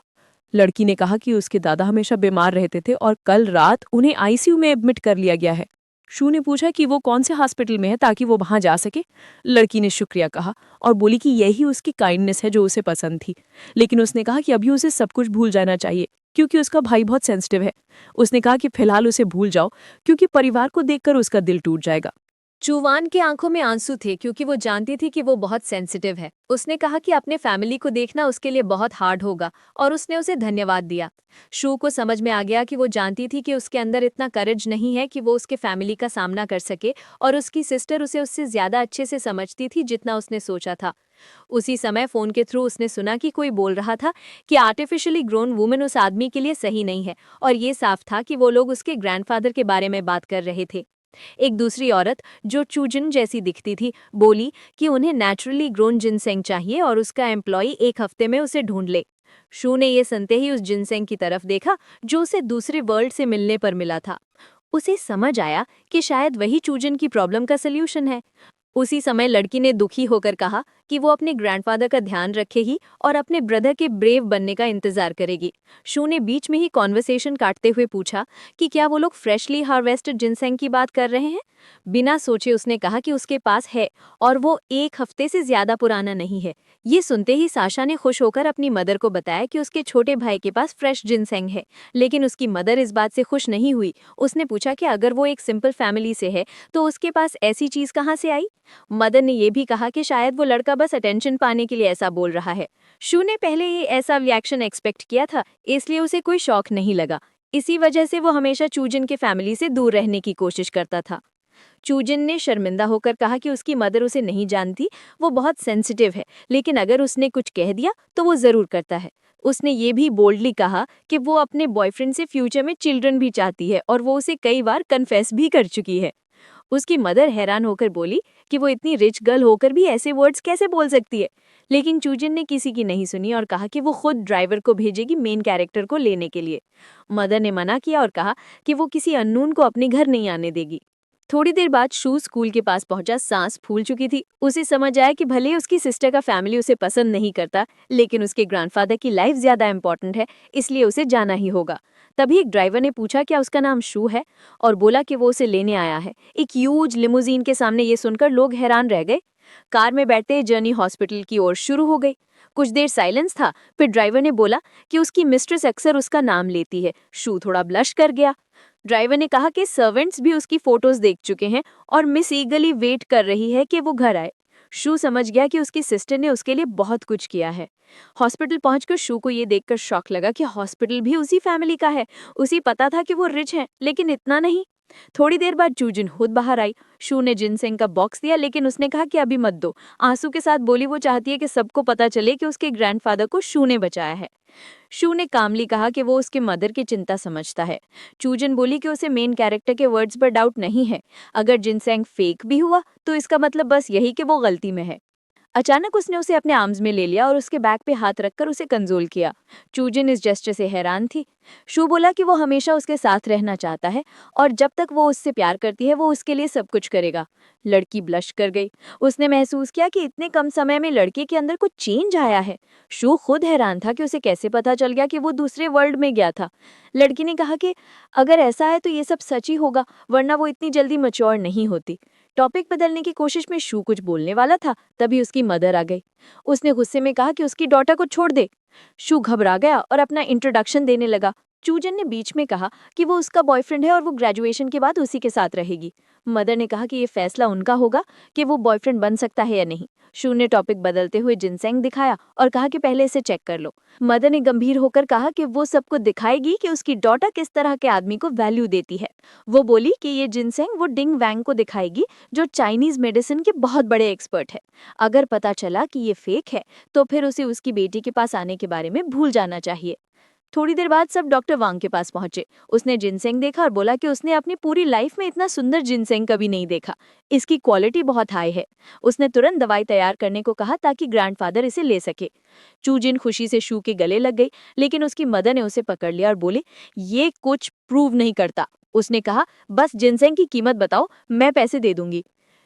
लड़की ने कहा कि उसके दादा हमेशा बीमार रहते थे और कल रात उन्हें आईसीयू में एडमिट कर लिया गया है। शू ने पूछा कि वो कौन से हॉस्पिटल में है ताकि वो वहां जा सके। लड़की ने शुक्रिया कहा और बोली कि यही उसकी काइंडनेस है जो उसे पसंद थी। लेकिन उसने कहा कि अभी उसे सब कुछ भूल जाना चाहिए, क्योंकि उसका भाई बहुत सेंसिटिव है। उसने कहा कि फिलहाल उसे भूल जाओ, क्योंकि परिवार को देखकर उसका दिल टूट जाएगा। चूवान की आंखों में आंसू थे क्योंकि वो जानती थी कि वो बहुत सेंसिटिव है। उसने कहा कि अपने फैमिली को देखना उसके लिए बहुत हार्ड होगा और उसने उसे धन्यवाद दिया। शू को समझ में आ गया कि वो जानती थी कि उसके अंदर इतना करेज नहीं है कि वो उसके फैमिली का सामना कर सके और उसकी सिस्टर उसे उससे ज्यादा अच्छे से समझती थी जितना उसने सोचा था। उसी समय फोन के थ्रू उसने सुना कि कोई बोल रहा था कि आर्टिफिशियली ग्रोन वुमन उस आदमी के लिए सही नहीं है और ये साफ था कि वो लोग उसके ग्रैंडफादर के बारे में बात कर रहे थे। एक दूसरी औरत जो चूजिन जैसी दिखती थी बोली कि उन्हें नेचुरली ग्रोन जिनसेंग चाहिए और उसका एम्प्लॉई एक हफ्ते में उसे ढूंढ ले। शू ने ये सुनते ही उस जिनसेंग की तरफ देखा जो उसे दूसरे वर्ल्ड से मिलने पर मिला था। उसे समझ आया कि शायद वही चूजन की प्रॉब्लम का सल्यूशन है। उसी समय लड़की ने दुखी होकर कहा कि वो अपने ग्रैंडफादर का ध्यान रखेगी और अपने ब्रदर के ब्रेव बनने का इंतजार करेगी। शू ने बीच में ही कॉन्वर्सेशन काटते हुए पूछा कि क्या वो लोग फ्रेशली हार्वेस्टेड जिनसेंग की बात कर रहे हैं। बिना सोचे उसने कहा कि उसके पास है और वो एक हफ्ते से ज्यादा पुराना नहीं है। ये सुनते ही साशा ने खुश होकर अपनी मदर को बताया कि उसके छोटे भाई के पास फ्रेश जिनसेंग है, लेकिन उसकी मदर इस बात से खुश नहीं हुई। उसने पूछा कि अगर वो एक सिंपल फैमिली से है तो उसके पास ऐसी चीज कहाँ से आई। मदन ने यह भी कहा कि शायद वो लड़का बस अटेंशन पाने के लिए ऐसा बोल रहा है। शू ने पहले ये ऐसा रिएक्शन एक्सपेक्ट किया था, इसलिए उसे कोई शौक नहीं लगा। इसी वजह से वो हमेशा चूजिन के फैमिली से दूर रहने की कोशिश करता था। चूजिन ने शर्मिंदा होकर कहा कि उसकी मदर उसे नहीं जानती, वो बहुत सेंसिटिव है, लेकिन अगर उसने कुछ कह दिया तो वो जरूर करता है। उसने ये भी बोल्डली कहा कि वो अपने बॉयफ्रेंड से फ्यूचर में चिल्ड्रन भी चाहती है और वो उसे कई बार कन्फेस भी कर चुकी है। उसकी मदर हैरान होकर बोली कि वो इतनी रिच गर्ल होकर भी ऐसे वर्ड्स कैसे बोल सकती है, लेकिन चूजिन ने किसी की नहीं सुनी और कहा कि वो खुद ड्राइवर को भेजेगी मेन कैरेक्टर को लेने के लिए। मदर ने मना किया और कहा कि वो किसी अननोन को अपने घर नहीं आने देगी। थोड़ी देर बाद शू स्कूल के पास पहुंचा, सांस फूल चुकी थी। उसे समझ आया कि भले उसकी सिस्टर का फैमिली उसे पसंद नहीं करता, लेकिन उसके ग्रैंडफादर की लाइफ ज्यादा इंपॉर्टेंट है, इसलिए उसे जाना ही होगा। तभी एक ड्राइवर ने पूछा क्या उसका नाम शू है और बोला कि वो उसे लेने आया है। एक ह्यूज लिमोजीन के सामने ये सुनकर लोग हैरान रह गए। कार में बैठते जर्नी हॉस्पिटल की ओर शुरू हो गई। कुछ देर साइलेंस था, फिर ड्राइवर ने बोला कि उसकी मिस्ट्रेस अक्सर उसका नाम लेती है। शू थोड़ा ब्लश कर गया। ड्राइवर ने कहा कि सर्वेंट्स भी उसकी फोटोज देख चुके हैं और मिस ईगली वेट कर रही है कि वो घर आए। शू समझ गया कि उसकी सिस्टर ने उसके लिए बहुत कुछ किया है। हॉस्पिटल पहुंचकर शू को ये देखकर शॉक लगा कि हॉस्पिटल भी उसी फैमिली का है। उसे पता था कि वो रिच है, लेकिन इतना नहीं। थोड़ी देर बाद चूजिन खुद बाहर आई। शू ने जिनसेंग का बॉक्स दिया, लेकिन उसने कहा कि अभी मत दो। आंसू के साथ बोली वो चाहती है कि सबको पता चले कि उसके ग्रैंडफादर को शू ने बचाया है। शू ने कामली कहा कि वो उसके मदर की चिंता समझता है। चूजन बोली कि उसे मेन कैरेक्टर के वर्ड्स पर डाउट नहीं है। अगर जिनसेंग फेक भी हुआ तो इसका मतलब बस यही कि वो गलती में है। अचानक उसने उसे अपने आर्म्स में ले लिया और उसके बैक पे हाथ रखकर उसे कंसोल किया। चूजिन इस जेस्चर से हैरान थी। शू बोला कि वो हमेशा उसके साथ रहना चाहता है और जब तक वो उससे प्यार करती है वो उसके लिए सब कुछ करेगा। लड़की ब्लश कर गई। उसने महसूस किया कि इतने कम समय में लड़के के अंदर कुछ चेंज आया है। शू खुद हैरान था कि उसे कैसे पता चल गया कि वो दूसरे वर्ल्ड में गया था। लड़की ने कहा कि अगर ऐसा है तो ये सब सच ही होगा, वरना वो इतनी जल्दी मैच्योर नहीं होती। टॉपिक बदलने की कोशिश में शू कुछ बोलने वाला था, तभी उसकी मदर आ गई। उसने गुस्से में कहा कि उसकी डॉटर को छोड़ दे। शू घबरा गया और अपना इंट्रोडक्शन देने लगा। चूजन ने बीच में कहा कि वो उसका बॉयफ्रेंड है और वो ग्रेजुएशन के बाद उसी के साथ रहेगी। मदर ने कहा कि ये फैसला उनका होगा कि वो बॉयफ्रेंड बन सकता है या नहीं। शू ने टॉपिक बदलते हुए जिनसेंग दिखाया और कहा कि पहले इसे चेक कर लो। मदर ने गंभीर होकर कहा कि वो सबको दिखाएगी कि उसकी डॉटर किस तरह के आदमी को वैल्यू देती है। वो बोली कि ये जिनसेंग वो डिंग वैंग को दिखाएगी जो चाइनीज मेडिसिन के बहुत बड़े एक्सपर्ट है। अगर पता चला कि ये फेक है तो फिर उसे उसकी बेटी के पास आने के बारे में भूल जाना चाहिए। थोड़ी देर बाद सब डॉक्टर वांग के पास पहुंचे। उसने जिनसेंग देखा और बोला कि उसने अपनी पूरी लाइफ में इतना सुंदर जिनसेंग कभी नहीं देखा। इसकी क्वालिटी बहुत हाई है। उसने तुरंत दवाई तैयार करने को कहा ताकि ग्रैंडफादर इसे ले सके। चूजिन खुशी से शू के गले लग गई, लेकिन उसकी मदर ने उसे पकड़ लिया और बोली ये कुछ प्रूव नहीं करता। उसने कहा बस जिनसेंग की कीमत बताओ, मैं पैसे दे दूंगी।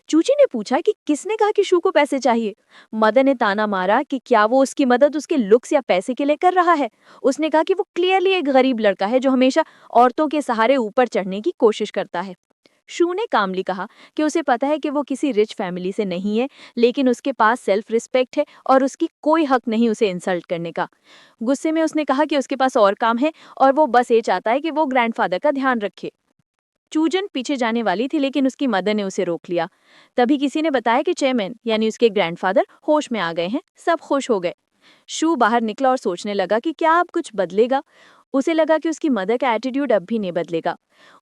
चूची ने पूछा कि किसने कहा कि शू को पैसे चाहिए। मदर ने ताना मारा कि क्या वो उसकी मदद उसके लुक्स या पैसे के लिए कर रहा है। उसने कहा कि वो क्लियरली एक गरीब लड़का है जो हमेशा औरतों के सहारे ऊपर चढ़ने की कोशिश करता है। शू ने कामली कहा कि उसे पता है कि वो किसी रिच फैमिली से नहीं है, लेकिन उसके पास सेल्फ रिस्पेक्ट है और उसकी कोई हक नहीं उसे इंसल्ट करने का। गुस्से में उसने कहा कि उसके पास और काम है और वो बस ये चाहता है कि वो ग्रैंडफादर का ध्यान रखे। चूजन पीछे जाने वाली थी, लेकिन उसकी मदर ने उसे रोक लिया। तभी किसी ने बताया कि चेयरमैन यानी उसके ग्रैंडफादर होश में आ गए हैं। सब खुश हो गए। शू बाहर निकला और सोचने लगा कि क्या अब कुछ बदलेगा। उसे लगा कि उसकी मदर का एटीट्यूड अब भी नहीं बदलेगा।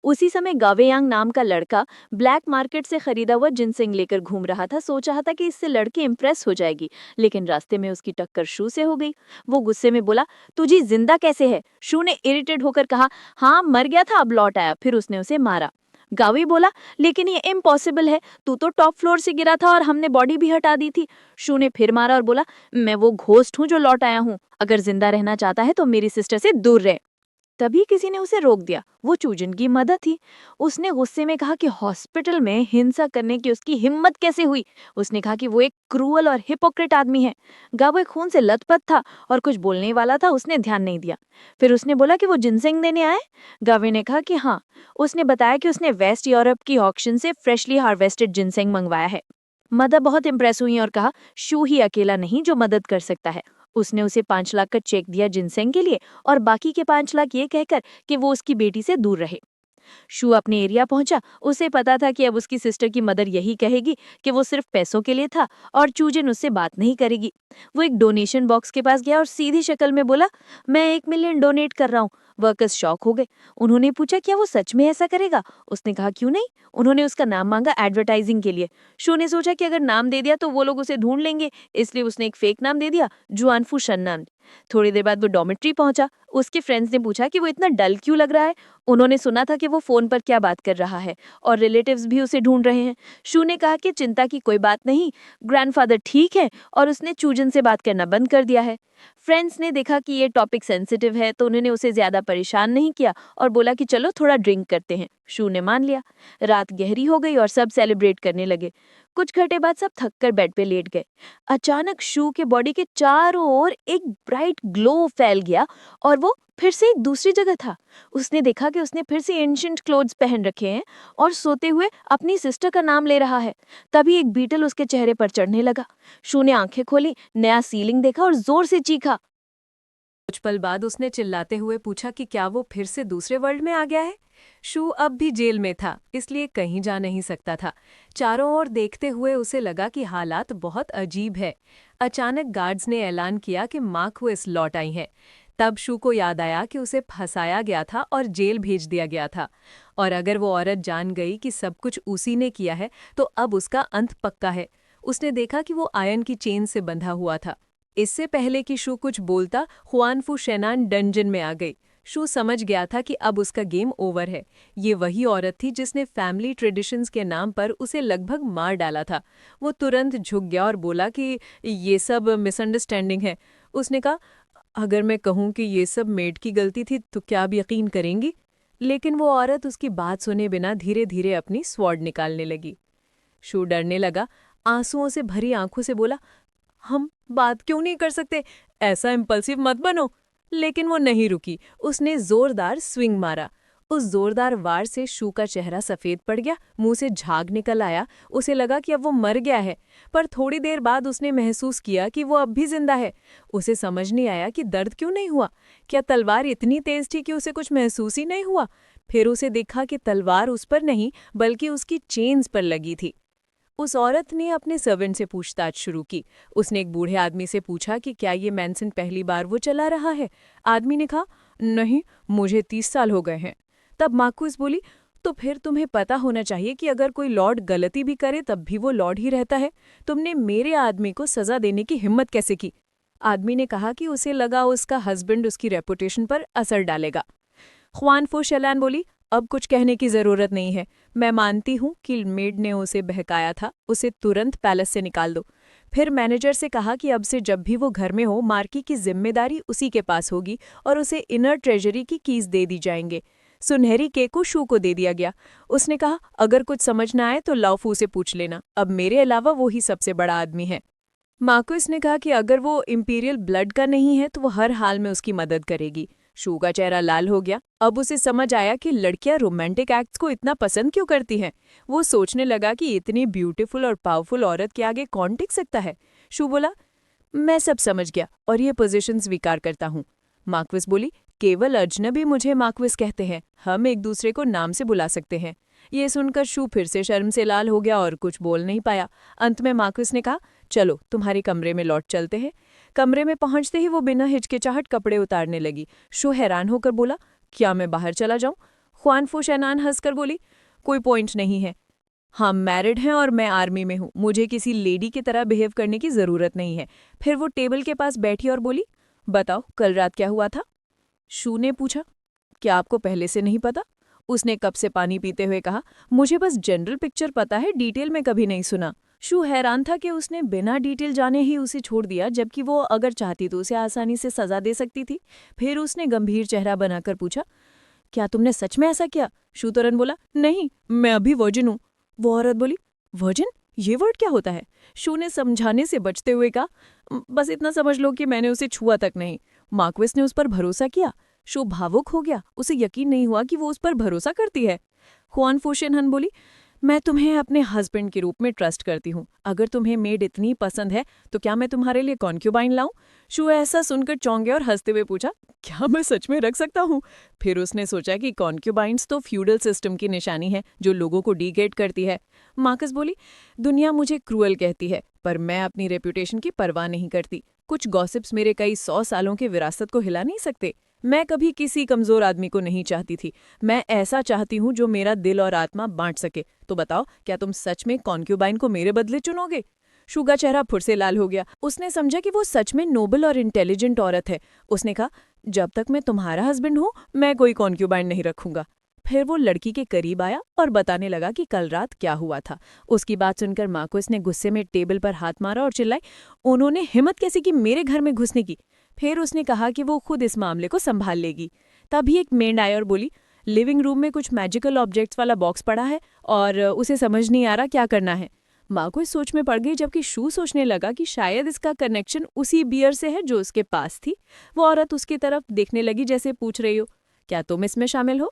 उसी समय गावेयांग नाम का लड़का ब्लैक मार्केट से खरीदा हुआ जिनसेंग लेकर घूम रहा था। सोच रहा था कि इससे लड़की इंप्रेस हो जाएगी, लेकिन रास्ते में उसकी टक्कर शू से हो गई। वो गुस्से में बोला, तुझी जिंदा कैसे है? शू ने इरिटेट होकर कहा, हाँ मर गया था, अब लौट आया। फिर उसने उसे मारा। गावी बोला, लेकिन ये इम्पॉसिबल है, तू तो टॉप फ्लोर से गिरा था और हमने बॉडी भी हटा दी थी। शू ने फिर मारा और बोला, मैं वो घोस्ट हूँ जो लौट आया हूँ। अगर जिंदा रहना चाहता है तो मेरी सिस्टर से दूर रहे। तभी किसी ने उसे रोक दिया। वो चूजन की मदर थी। उसने गुस्से में कहा कि हॉस्पिटल में हिंसा करने की उसकी हिम्मत कैसे हुई। उसने कहा कि वो एक क्रूअल और हिपोक्रेट आदमी है। गावो खून से लथपथ था और कुछ बोलने वाला था, उसने ध्यान नहीं दिया। फिर उसने बोला कि वो जिनसेंग देने आए। गावे ने कहा कि हाँ। उसने बताया कि उसने वेस्ट यूरोप की ऑक्शन से फ्रेशली हार्वेस्टेड जिनसेंग मंगवाया है। मदर बहुत इंप्रेस हुई और कहा, शू ही अकेला नहीं जो मदद कर सकता है। उसने उसे 5 लाख का चेक दिया जिनसेंग के लिए और बाकी के 5 लाख ये कहकर कि वो उसकी बेटी से दूर रहे। शू अपने एरिया पहुंचा। उसे पता था कि अब उसकी सिस्टर की मदर यही कहेगी कि वो सिर्फ पैसों के लिए था और चूजन उससे बात नहीं करेगी। वो एक डोनेशन बॉक्स के पास गया और सीधी शक्ल में बोला, मैं 1 मिलियन डोनेट कर रहा हूँ। वर्कर्स शॉक हो गए। उन्होंने पूछा, क्या वो सच में ऐसा करेगा? उसने कहा, क्यों नहीं। उन्होंने उसका नाम मांगा एडवर्टाइजिंग के लिए। शू ने सोचा कि अगर नाम दे दिया तो वो लोग उसे ढूंढ लेंगे, इसलिए उसने एक फेक नाम दे दिया, जुआनफू शन्नान। थोड़ी देर बाद वो डॉर्मेट्री पहुंचा। उसके फ्रेंड्स ने पूछा कि वो इतना डल क्यों लग रहा है। उन्होंने सुना था कि वो फोन पर क्या बात कर रहा है और रिलेटिव्स भी उसे ढूंढ रहे हैं। शू ने कहा कि चिंता की कोई बात नहीं, ग्रैंडफादर ठीक है और उसने चूजन से बात करना बंद कर दिया है। फ्रेंड्स ने देखा कि ये टॉपिक सेंसिटिव है तो उन्होंने उसे ज्यादा परेशान नहीं किया और बोला कि चलो थोड़ा ड्रिंक करते हैं। शू ने मान लिया। रात गहरी हो गई और सब सेलिब्रेट करने लगे। कुछ घंटे बाद सब थककर बेड पे लेट गए। अचानक शू के बॉडी के चारों ओर एक ब्राइट ग्लो फैल गया और वो फिर से एक दूसरी जगह था। उसने देखा कि उसने फिर से एंशिएंट क्लोथ्स पहन रखे हैं और सोते हुए अपनी सिस्टर का नाम ले रहा है। तभी एक बीटल उसके चेहरे पर चढ़ने लगा। शू ने आंखें खोली, नया सीलिंग देखा और जोर से चीखा। कुछ पल बाद उसने चिल्लाते हुए पूछा कि क्या वो फिर से दूसरे वर्ल्ड में आ गया है। शू अब भी जेल में था, इसलिए कहीं जा नहीं सकता था। चारों ओर देखते हुए उसे लगा कि हालात बहुत अजीब है। अचानक गार्ड्स ने ऐलान किया कि मार्क्वेस लौट आई हैं। तब शू को याद आया कि उसे फंसाया गया था और जेल भेज दिया गया था, और अगर वो औरत जान गई कि सब कुछ उसी ने किया है तो अब उसका अंत पक्का है। उसने देखा कि वो आयन की चेन से बंधा हुआ था। इससे पहले कि शू कुछ बोलता, हुआनफू शेनान डंजन में आ गई। शू समझ गया था कि अब उसका गेम ओवर है। ये वही औरत थी जिसने फैमिली ट्रेडिशंस के नाम पर उसे लगभग मार डाला था। वो तुरंत झुक गया और बोला कि ये सब मिसअंडरस्टैंडिंग है। उसने कहा, अगर मैं कहूँ कि ये सब मेड की गलती थी तो क्या आप यकीन करेंगी? लेकिन वो औरत उसकी बात सुने बिना धीरे धीरे अपनी स्वॉर्ड निकालने लगी। शू डरने लगा। आंसुओं से भरी आंखों से बोला, हम बात क्यों नहीं कर सकते? ऐसा इम्पल्सिव मत बनो। लेकिन वो नहीं रुकी। उसने जोरदार स्विंग मारा। उस जोरदार वार से शू का चेहरा सफेद पड़ गया, मुंह से झाग निकल आया। उसे लगा कि अब वो मर गया है, पर थोड़ी देर बाद उसने महसूस किया कि वो अब भी जिंदा है। उसे समझ नहीं आया कि दर्द क्यों नहीं हुआ। क्या तलवार इतनी तेज थी कि उसे कुछ महसूस ही नहीं हुआ? फिर उसे देखा कि तलवार उस पर नहीं बल्कि उसकी चेन्स पर लगी थी। उस औरत ने अपने सर्वेंट से पूछताछ शुरू की। उसने एक बूढ़े आदमी से पूछा कि क्या ये मैंसन पहली बार वो चला रहा है। आदमी ने कहा, नहीं, मुझे 30 साल हो गए हैं। तब मार्क्वेस बोली, तो फिर तुम्हें पता होना चाहिए कि अगर कोई लॉर्ड गलती भी करे तब भी वो लॉर्ड ही रहता है। तुमने मेरे आदमी को सजा देने की हिम्मत कैसे की? आदमी ने कहा कि उसे लगा उसका हस्बैंड उसकी रेपुटेशन पर असर डालेगा। ख्वानफू शेलान बोली, अब कुछ कहने की जरूरत नहीं है। मैं मानती हूँ कि मेड ने उसे बहकाया था। उसे तुरंत पैलेस से निकाल दो। फिर मैनेजर से कहा कि अब से जब भी वो घर में हो, मार्की की जिम्मेदारी उसी के पास होगी और उसे इनर ट्रेजरी की कीज दे दी जाएंगे। सुनहरी केक को शू को दे दिया गया। उसने कहा, अगर कुछ समझ ना आए तो लाओफू से पूछ लेना, अब मेरे अलावा वो ही सबसे बड़ा आदमी है। मार्क्वेस ने कहा कि अगर वो इंपीरियल ब्लड का नहीं है तो वो हर हाल में उसकी मदद करेगी। शू का चेहरा लाल हो गया। अब उसे समझ आया कि लड़कियां रोमांटिक एक्ट्स को इतना पसंद क्यों करती हैं। वो सोचने लगा कि इतनी ब्यूटीफुल और पावरफुल औरत के आगे कौन टिक सकता है। शू बोला, मैं सब समझ गया और ये पोजीशन स्वीकार करता हूँ। मार्क्वेस बोली, केवल अजनबी मुझे मार्क्वेस कहते हैं, हम एक दूसरे को नाम से बुला सकते हैं। ये सुनकर शू फिर से शर्म से लाल हो गया और कुछ बोल नहीं पाया। अंत में मार्कस ने कहा, चलो तुम्हारे कमरे में लौट चलते हैं। कमरे में पहुंचते ही वो बिना हिचकिचाहट कपड़े उतारने लगी। शू हैरान होकर बोला, क्या मैं बाहर चला जाऊं? ख्वान फू शैनान हंसकर बोली, कोई पॉइंट नहीं है। हम मैरिड हैं और मैं आर्मी में हूँ, मुझे किसी लेडी की तरह बिहेव करने की ज़रूरत नहीं है। फिर वो टेबल के पास बैठी और बोली, बताओ कल रात क्या हुआ था? शू ने पूछा, क्या आपको पहले से नहीं पता? उसने कप से पानी पीते हुए कहा, मुझे बस जनरल पिक्चर पता है, डिटेल में कभी नहीं सुना। शू हैरान था कि उसने बिना डिटेल जाने ही उसे छोड़ दिया, जबकि वो अगर चाहती तो उसे आसानी से सजा दे सकती थी। फिर उसने गंभीर चेहरा बनाकर पूछा, क्या तुमने सच में ऐसा किया? शू तुरंत बोला, नहीं, मैं अभी वर्जिन हूँ। वो औरत बोली, वर्जिन? ये वर्ड क्या होता है? शू ने समझाने से बचते हुए कहा, बस इतना समझ लो कि मैंने उसे छुआ तक नहीं। मार्क्वेस ने उस पर भरोसा किया। शू भावुक हो गया, उसे यकीन नहीं हुआ कि वो उस पर भरोसा करती है। ख्वान फू शैनान बोली, मैं तुम्हें अपने हस्बैंड के रूप में ट्रस्ट करती हूँ। अगर तुम्हें मेड इतनी पसंद है तो क्या मैं तुम्हारे लिए कॉन्क्यूबाइन लाऊं? शू ऐसा सुनकर चौंक गया और हंसते हुए पूछा, क्या मैं सच में रख सकता हूँ? फिर उसने सोचा कि कॉन्क्यूबाइंस तो फ्यूडल सिस्टम की निशानी है जो लोगों को डिग्रेड करती है। मार्कस बोली, दुनिया मुझे क्रूअल कहती है, पर मैं अपनी रेपुटेशन की परवाह नहीं करती। कुछ गॉसिप्स मेरे कई 100 सालों के विरासत को हिला नहीं सकते। मैं कभी किसी कमजोर आदमी को नहीं चाहती थी। मैं ऐसा चाहती हूँ जो मेरा दिल और आत्मा बांट सके। तो बताओ, क्या तुम सच में कॉन्क्यूबाइन को मेरे बदले चुनोगे? शू का चेहरा फिर से लाल हो गया। उसने समझा कि वो सच में नोबल और इंटेलिजेंट औरत है। उसने कहा, जब तक मैं तुम्हारा हस्बैंड हूँ मैं कोई कॉन्क्यूबाइन नहीं रखूंगा। फिर वो लड़की के करीब आया और बताने लगा कि कल रात क्या हुआ था। उसकी बात सुनकर मार्क्वेस ने गुस्से में टेबल पर हाथ मारा और चिल्लाई, उन्होंने हिम्मत कैसे की मेरे घर में घुसने की? फिर उसने कहा कि वो खुद इस मामले को संभाल लेगी। तभी एक मेड आई और बोली, लिविंग रूम में कुछ मैजिकल ऑब्जेक्ट्स वाला बॉक्स पड़ा है और उसे समझ नहीं आ रहा क्या करना है। मार्क्वेस सोच में पड़ गई, जबकि शू सोचने लगा कि शायद इसका कनेक्शन उसी बियर से है जो उसके पास थी। वो औरत उसकी तरफ देखने लगी जैसे पूछ रही हो, क्या तुम इसमें शामिल हो?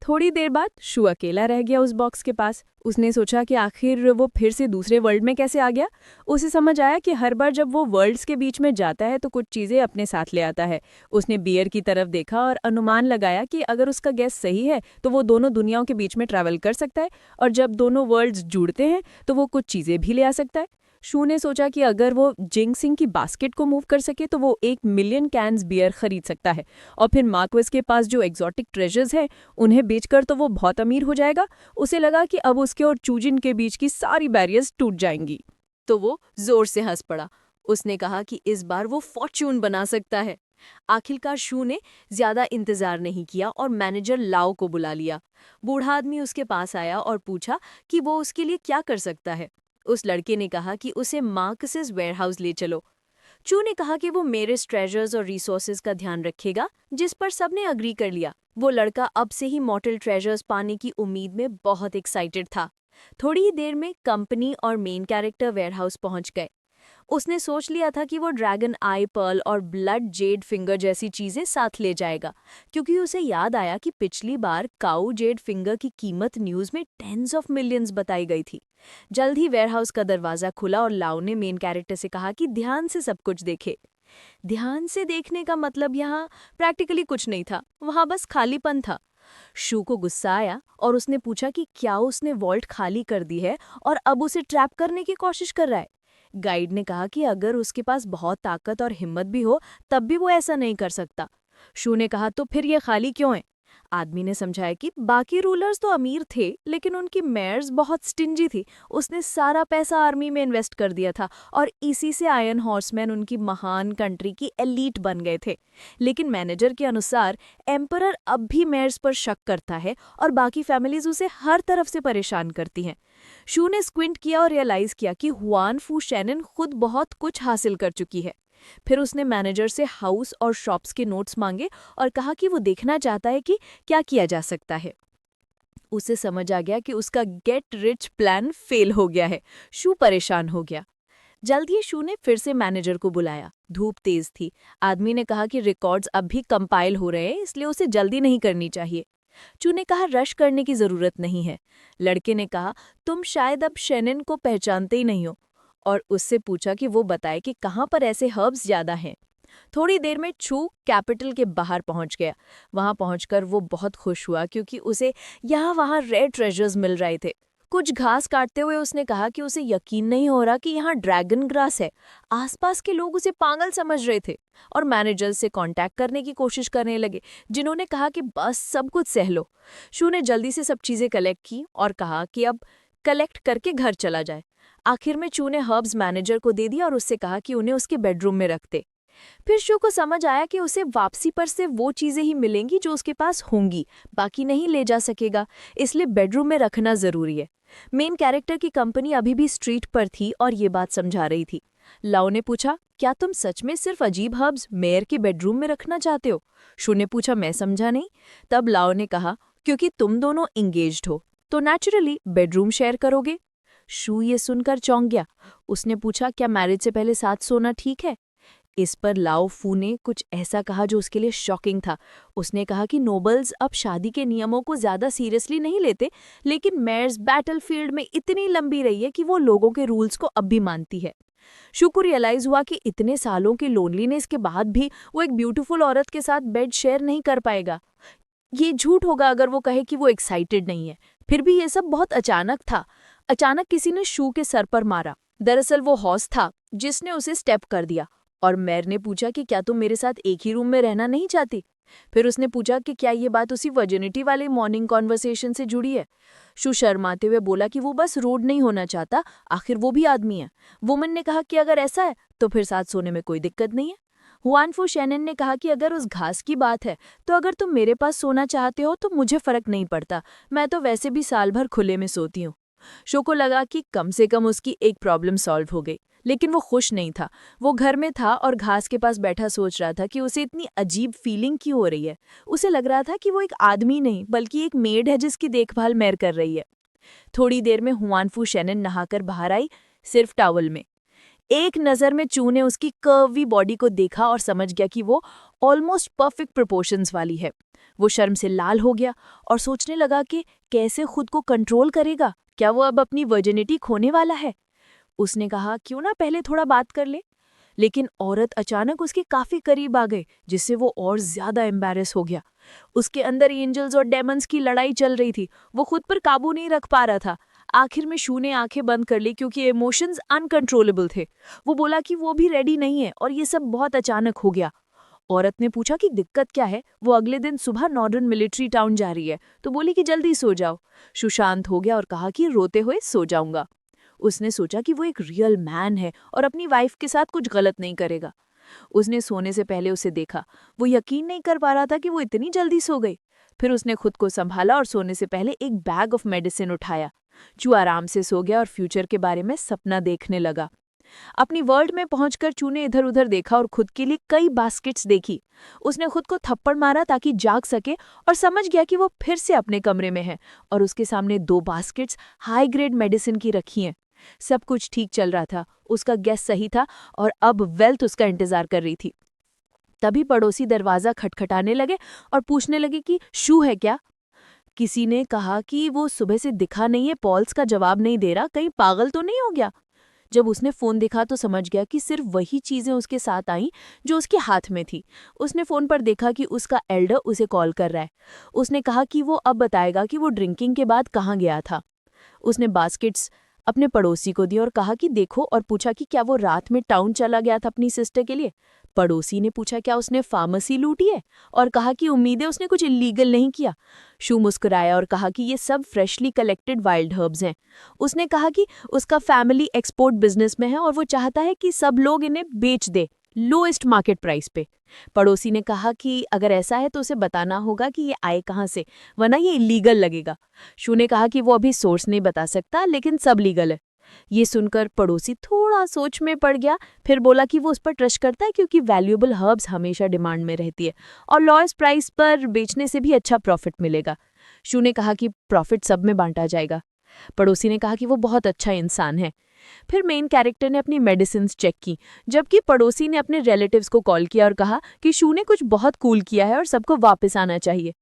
थोड़ी देर बाद शू अकेला रह गया उस बॉक्स के पास। उसने सोचा कि आखिर वो फिर से दूसरे वर्ल्ड में कैसे आ गया। उसे समझ आया कि हर बार जब वो वर्ल्ड्स के बीच में जाता है तो कुछ चीज़ें अपने साथ ले आता है। उसने बियर की तरफ देखा और अनुमान लगाया कि अगर उसका गैस सही है तो वो दोनों दुनियाओं के बीच में ट्रैवल कर सकता है, और जब दोनों वर्ल्ड्स जुड़ते हैं तो वो कुछ चीज़ें भी ले आ सकता है। शू ने सोचा कि अगर वो जिंगसिंग की बास्केट को मूव कर सके तो वो 1 मिलियन कैन्स बियर खरीद सकता है, और फिर मार्क्वेस के पास जो एक्सोटिक ट्रेजर्स हैं उन्हें बेचकर तो वो बहुत अमीर हो जाएगा। उसे लगा कि अब उसके और चूजिन के बीच की सारी बैरियर्स टूट जाएंगी। तो वो जोर से हंस पड़ा। उसने कहा कि इस बार वो फॉर्च्यून बना सकता है। आखिरकार शू ने ज्यादा इंतजार नहीं किया और मैनेजर लाओ को बुला लिया। बूढ़ा आदमी उसके पास आया और पूछा कि वो उसके लिए क्या कर सकता है। उस लड़के ने कहा कि उसे मार्कसेस वेयरहाउस ले चलो। चू ने कहा कि वो मेरे ट्रेजर्स और रिसोर्सेज का ध्यान रखेगा, जिस पर सबने अग्री कर लिया। वो लड़का अब से ही मॉर्टल ट्रेजर्स पाने की उम्मीद में बहुत एक्साइटेड था। थोड़ी ही देर में कंपनी और मेन कैरेक्टर वेयरहाउस पहुंच गए। उसने सोच लिया था कि वो ड्रैगन आई पर्ल और ब्लड जेड फिंगर जैसी चीजें साथ ले जाएगा, क्योंकि उसे याद आया कि पिछली बार काऊ जेड फिंगर की कीमत न्यूज में टेंस ऑफ मिलियंस बताई गई थी। जल्द ही वेयरहाउस का दरवाजा खुला और लाओ ने मेन कैरेक्टर से कहा कि ध्यान से सब कुछ देखे। ध्यान से देखने का मतलब यहाँ प्रैक्टिकली कुछ नहीं था, वहां बस खालीपन था। शू को गुस्सा आया और उसने पूछा कि क्या उसने वॉल्ट खाली कर दी है और अब उसे ट्रैप करने की कोशिश कर रहा है। गाइड ने कहा कि अगर उसके पास बहुत ताकत और हिम्मत भी हो तब भी वो ऐसा नहीं कर सकता। शू ने कहा, तो फिर ये खाली क्यों है? आदमी ने समझाया कि बाकी रूलर्स तो अमीर थे लेकिन उनकी मेयर्स बहुत स्टिंजी थी। उसने सारा पैसा आर्मी में इन्वेस्ट कर दिया था और इसी से आयरन हॉर्समैन उनकी महान कंट्री की एलीट बन गए थे। लेकिन मैनेजर के अनुसार एम्परर अब भी मेयर्स पर शक करता है और बाकी फैमिलीज उसे हर तरफ से परेशान करती हैं। शू ने स्क्विंट किया और रियलाइज किया कि ख्वान फू शैनान खुद बहुत कुछ हासिल कर चुकी है। फिर उसने मैनेजर से हाउस और शॉप्स के नोट्स मांगे और कहा कि वो देखना चाहता है कि क्या किया जा सकता है। उसे समझ आ गया कि उसका गेट रिच प्लान फेल हो गया है। शू परेशान हो गया। जल्द ही शू ने फिर से मैनेजर को बुलाया। धूप तेज थी। आदमी ने कहा कि रिकॉर्ड्स अब भी कंपाइल हो रहे हैं, इसलिए उसे जल्दी नहीं करनी चाहिए। चू ने कहा, रश करने की जरूरत नहीं है। लड़के ने कहा, तुम शायद अब शैनन को पहचानते ही नहीं हो, और उससे पूछा कि वो बताए कि कहाँ पर ऐसे हर्ब्स ज्यादा हैं। थोड़ी देर में छू कैपिटल के बाहर पहुंच गया। वहां पहुंचकर वो बहुत खुश हुआ क्योंकि उसे यहाँ वहां रेयर ट्रेजर्स मिल रहे थे। कुछ घास काटते हुए उसने कहा कि उसे यकीन नहीं हो रहा कि यहाँ ड्रैगन ग्रास है। आसपास के लोग उसे पागल समझ रहे थे और मैनेजर से कांटेक्ट करने की कोशिश करने लगे, जिन्होंने कहा कि बस सब कुछ सह लो। शू ने जल्दी से सब चीजें कलेक्ट की और कहा कि अब कलेक्ट करके घर चला जाए। आखिर में चू ने हर्ब्स मैनेजर को दे दिया और उससे कहा कि उन्हें उसके बेडरूम में रखते। फिर शू को समझ आया कि उसे वापसी पर सिर्फ वो चीजें ही मिलेंगी जो उसके पास होंगी, बाकी नहीं ले जा सकेगा, इसलिए बेडरूम में रखना जरूरी है। मेन कैरेक्टर की कंपनी अभी भी स्ट्रीट पर थी और ये बात समझा रही थी। लाओ ने पूछा, क्या तुम सच में सिर्फ अजीब हर्ब्स मेयर के बेडरूम में रखना चाहते हो? शू ने पूछा, मैं समझा नहीं। तब लाओ ने कहा, क्योंकि तुम दोनों इंगेज्ड हो तो नेचुरली बेडरूम शेयर करोगे। शू ये सुनकर चौंक गया। उसने पूछा, क्या मैरिज से पहले साथ सोना ठीक है? इस पर लाओ फू ने कुछ ऐसा कहा जो उसके लिए शॉकिंग था। उसने कहा कि नोबल्स अब शादी के नियमों को ज्यादा सीरियसली नहीं लेते, लेकिन मेयर्स बैटलफील्ड में इतनी लंबी रही है कि वो लोगों के रूल्स को अब भी मानती है। शू को रियलाइज हुआ कि इतने सालों की लोनलीनेस के बाद भी वो एक ब्यूटीफुल औरत के साथ बेड शेयर नहीं कर पाएगा। ये झूठ होगा अगर वो कहे कि वो एक्साइटेड नहीं है। फिर भी ये सब बहुत अचानक था। अचानक किसी ने शू के सर पर मारा। दरअसल वो हॉर्स था जिसने उसे स्टेप कर दिया और मेयर ने पूछा कि क्या तुम मेरे साथ एक ही रूम में रहना नहीं चाहती? फिर उसने पूछा कि क्या ये बात उसी वर्जिनिटी वाले मॉर्निंग कॉन्वर्सेशन से जुड़ी है। शू शर्माते हुए बोला कि वो बस रूड नहीं होना चाहता, आखिर वो भी आदमी है। वुमन ने कहा कि अगर ऐसा है तो फिर साथ सोने में कोई दिक्कत नहीं है। हुआन फू शैनन ने कहा कि अगर उस घास की बात है तो अगर तुम मेरे पास सोना चाहते हो तो मुझे फर्क नहीं पड़ता, मैं तो वैसे भी साल भर खुले में सोती हूँ। शो को लगा कि कम से कम उसकी एक प्रॉब्लम सॉल्व हो गई, लेकिन वो खुश नहीं था। वो घर में था और घास के पास बैठा सोच रहा था कि उसे इतनी अजीब फीलिंग क्यों हो रही है। उसे लग रहा था कि वो एक आदमी नहीं बल्कि एक मेड है जिसकी देखभाल मेयर कर रही है। थोड़ी देर में हुआन फू शैनन नहाकर बाहर आई, सिर्फ टॉवल में। एक नज़र में चू ने उसकी कर्वी बॉडी को देखा और समझ गया कि वो ऑलमोस्ट परफेक्ट प्रोपोर्शंस वाली है। वो शर्म से लाल हो गया और सोचने लगा कि कैसे खुद को कंट्रोल करेगा। क्या वो अब अपनी वर्जिनिटी खोने वाला है? उसने कहा, क्यों ना पहले थोड़ा बात कर ले। लेकिन औरत अचानक उसके काफी करीब आ गई, जिससे वो और ज्यादा एम्बैरेस हो गया। उसके अंदर एंजल्स और डेमंस की लड़ाई चल रही थी। वो खुद पर काबू नहीं रख पा रहा था। आखिर में शू ने आंखें बंद कर ली क्योंकि इमोशंस अनकंट्रोलेबल थे। वो बोला कि वो भी रेडी नहीं है और ये सब बहुत अचानक हो गया। औरत ने पूछा कि दिक्कत क्या है। वो अगले दिन सुबह नॉर्दर्न मिलिट्री टाउन जा रही है, तो बोली कि जल्दी सो जाओ। शू शांत हो गया और कहा कि रोते हुए सो जाऊंगा। उसने सोचा कि वो एक रियल मैन है और अपनी वाइफ के साथ कुछ गलत नहीं करेगा। उसने सोने से पहले उसे देखा। वो यकीन नहीं कर पा रहा था कि वो इतनी जल्दी सो गई। फिर उसने खुद को संभाला और सोने से पहले एक बैग ऑफ मेडिसिन उठाया। चू आराम से सो गया और फ्यूचर के बारे में सपना देखने लगा। अपनी वर्ल्ड में पहुंचकर चू ने इधर उधर देखा और खुद के लिए कई बास्केट्स देखी। उसने खुद को थप्पड़ मारा ताकि जाग सके और समझ गया कि वो फिर से अपने कमरे में है और उसके सामने 2 बास्केट्स हाई ग्रेड मेडिसिन की रखी हैं। सब कुछ ठीक चल रहा था, उसका गैस सही था और अब वेल्थ उसका इंतजार कर रही थी। तभी पड़ोसी दरवाजा खटखटाने लगे और पूछने लगे कि शू है क्या? किसी ने कहा कि वो सुबह से दिखा नहीं है, पॉल्स का जवाब नहीं दे रहा, कहीं पागल तो नहीं हो गया। जब उसने फोन देखा तो समझ गया कि सिर्फ वही चीजें उसके साथ आईं जो उसके हाथ में थी। उसने फोन पर देखा कि उसका एल्डर उसे कॉल कर रहा है। उसने कहा कि वो अब बताएगा कि वो ड्रिंकिंग के बाद कहाँ गया था। उसने बास्केट्स अपने पड़ोसी को दी और कहा कि देखो, और पूछा कि क्या वो रात में टाउन चला गया था अपनी सिस्टर के लिए। पड़ोसी ने पूछा क्या उसने फार्मेसी लूटी है और कहा कि उम्मीद है उसने कुछ इलीगल नहीं किया। शू मुस्कुराया और कहा कि ये सब फ्रेशली कलेक्टेड वाइल्ड हर्ब्स हैं। उसने कहा कि उसका फैमिली एक्सपोर्ट बिजनेस में है और वो चाहता है कि सब लोग इन्हें बेच दे लोएस्ट मार्केट प्राइस पे। पड़ोसी ने कहा कि अगर ऐसा है तो उसे बताना होगा कि ये आए कहाँ से, वरना ये इलीगल लगेगा। शू ने कहा कि वो अभी सोर्स नहीं बता सकता, लेकिन सब लीगल है। ये सुनकर पड़ोसी थोड़ा सोच में पड़ गया, फिर बोला कि वो उस पर ट्रस्ट करता है क्योंकि वैल्यूएबल हर्ब्स हमेशा डिमांड में रहती है और लॉएस्ट प्राइस पर बेचने से भी अच्छा प्रॉफिट मिलेगा। शू ने कहा कि प्रॉफिट सब में बांटा जाएगा। पड़ोसी ने कहा कि वो बहुत अच्छा इंसान है। फिर मेन कैरेक्टर ने अपनी मेडिसिन्स चेक की, जबकि पड़ोसी ने अपने रिलेटिव्स को कॉल किया और कहा कि शू ने कुछ बहुत कूल किया है और सबको वापस आना चाहिए।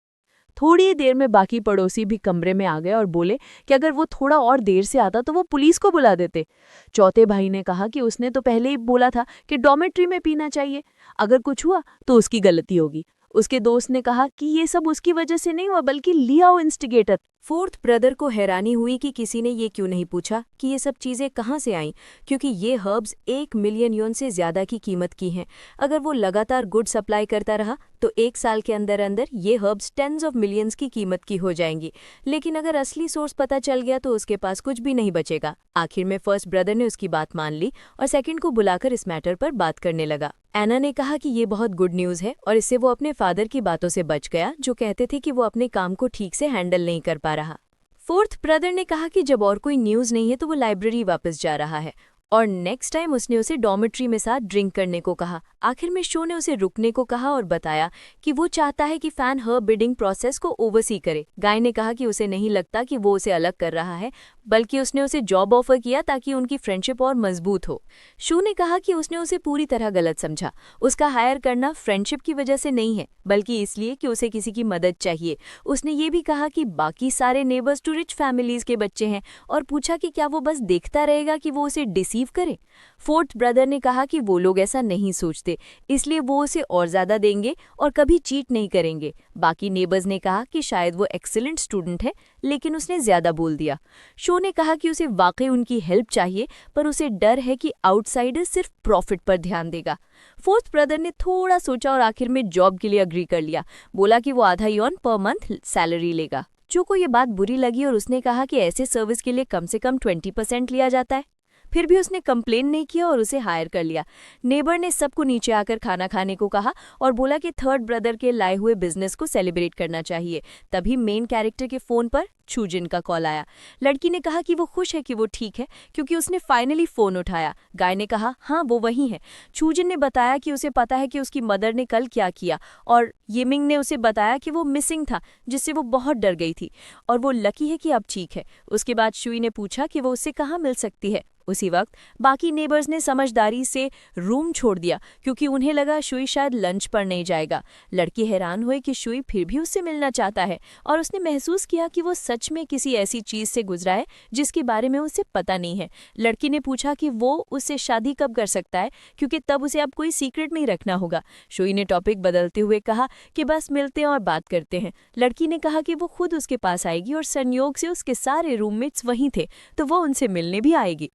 थोड़ी देर में बाकी पड़ोसी भी कमरे में आ गए और बोले कि अगर वो थोड़ा और देर से आता तो वो पुलिस को बुला देते। चौथे भाई ने कहा कि उसने तो पहले ही बोला था कि डॉर्मेट्री में पीना चाहिए, अगर कुछ हुआ तो उसकी गलती होगी। उसके दोस्त ने कहा कि ये सब उसकी वजह से नहीं हुआ बल्कि लियाओ इंस्टिगेटर। फोर्थ ब्रदर को हैरानी हुई कि किसी ने ये क्यों नहीं पूछा कि ये सब चीज़ें कहाँ से आईं, क्योंकि ये हर्ब्स 1 मिलियन युन से ज़्यादा की कीमत की हैं। अगर वो लगातार गुड सप्लाई करता रहा तो 1 साल के अंदर अंदर ये हर्ब्स टेंस ऑफ मिलियंस की कीमत की हो जाएंगी। लेकिन अगर असली सोर्स पता चल गया तो उसके पास कुछ भी नहीं बचेगा। आखिर में फर्स्ट ब्रदर ने उसकी बात मान ली और सेकंड को बुलाकर इस मैटर पर बात करने लगा। एना ने कहा कि ये बहुत गुड न्यूज़ है और इससे वो अपने फादर की बातों से बच गया, जो कहते थे कि वो अपने काम को ठीक से हैंडल नहीं कर पा रहा। फोर्थ ब्रदर ने कहा कि जब और कोई न्यूज़ नहीं है तो वो लाइब्रेरी वापस जा रहा है और नेक्स्ट टाइम उसने उसे डॉर्मेट्री में साथ ड्रिंक करने को कहा। आखिर में शो ने उसे रुकने को कहा और बताया कि वो चाहता है कि फैन हर बिडिंग प्रोसेस को ओवरसी करे। गाय ने कहा कि उसे नहीं लगता कि वो उसे अलग कर रहा है, बल्कि उसने उसे जॉब ऑफर किया ताकि उनकी फ्रेंडशिप और मजबूत हो। शो ने कहा कि उसने उसे पूरी तरह गलत समझा। उसका हायर करना फ्रेंडशिप की वजह से नहीं है, बल्कि इसलिए कि उसे किसी की मदद चाहिए। उसने ये भी कहा कि बाकी सारे नेबर्स टू रिच फैमिलीज के बच्चे हैं और पूछा कि क्या वो बस देखता रहेगा कि वो उसे डिसीव करे। फोर्थ ब्रदर ने कहा कि वो लोग ऐसा नहीं सोचते, इसलिए वो उसे और ज्यादा देंगे और कभी चीट नहीं करेंगे। बाकी नेबर्स ने कहा कि शायद वो एक्सीलेंट स्टूडेंट है, लेकिन उसने ज्यादा बोल दिया। शो ने कहा कि उसे वाकई उनकी हेल्प चाहिए, पर उसे डर है कि आउटसाइडर सिर्फ प्रॉफिट पर ध्यान देगा। फोर्थ ब्रदर ने थोड़ा सोचा और आखिर में जॉब के लिए अग्री कर लिया। बोला कि वो आधा यौन पर मंथ सैलरी लेगा। चो को ये बात बुरी लगी और उसने कहा कि ऐसे सर्विस के लिए कम से कम 20% लिया जाता है। फिर भी उसने कंप्लेन नहीं किया और उसे हायर कर लिया। नेबर ने सबको नीचे आकर खाना खाने को कहा और बोला कि थर्ड ब्रदर के लाए हुए बिजनेस को सेलिब्रेट करना चाहिए। तभी मेन कैरेक्टर के फोन पर छूजिन का कॉल आया। लड़की ने कहा कि वो खुश है कि वो ठीक है क्योंकि उसने फाइनली फोन उठाया। गाय ने कहा हाँ वो वही है। छूजिन ने बताया कि उसे पता है कि उसकी मदर ने कल क्या किया और येमिंग ने उसे बताया कि वो मिसिंग था, जिससे वो बहुत डर गई थी और वो लकी है कि अब ठीक है। उसके बाद शुई ने पूछा कि वो उससे कहाँ मिल सकती है। उसी वक्त बाकी नेबर्स ने समझदारी से रूम छोड़ दिया क्योंकि उन्हें लगा शुई शायद लंच पर नहीं जाएगा। लड़की हैरान हुई कि शुई फिर भी उससे मिलना चाहता है और उसने महसूस किया कि वो सच में किसी ऐसी चीज से गुजरा है जिसके बारे में उसे पता नहीं है। लड़की ने पूछा कि वो उससे शादी कब कर सकता है क्योंकि तब उसे अब कोई सीक्रेट नहीं रखना होगा। शुई ने टॉपिक बदलते हुए कहा कि बस मिलते हैं और बात करते हैं। लड़की ने कहा कि वो खुद उसके पास आएगी और संयोग से उसके सारे रूममेट्स वहीं थे तो वो उनसे मिलने भी आएगी।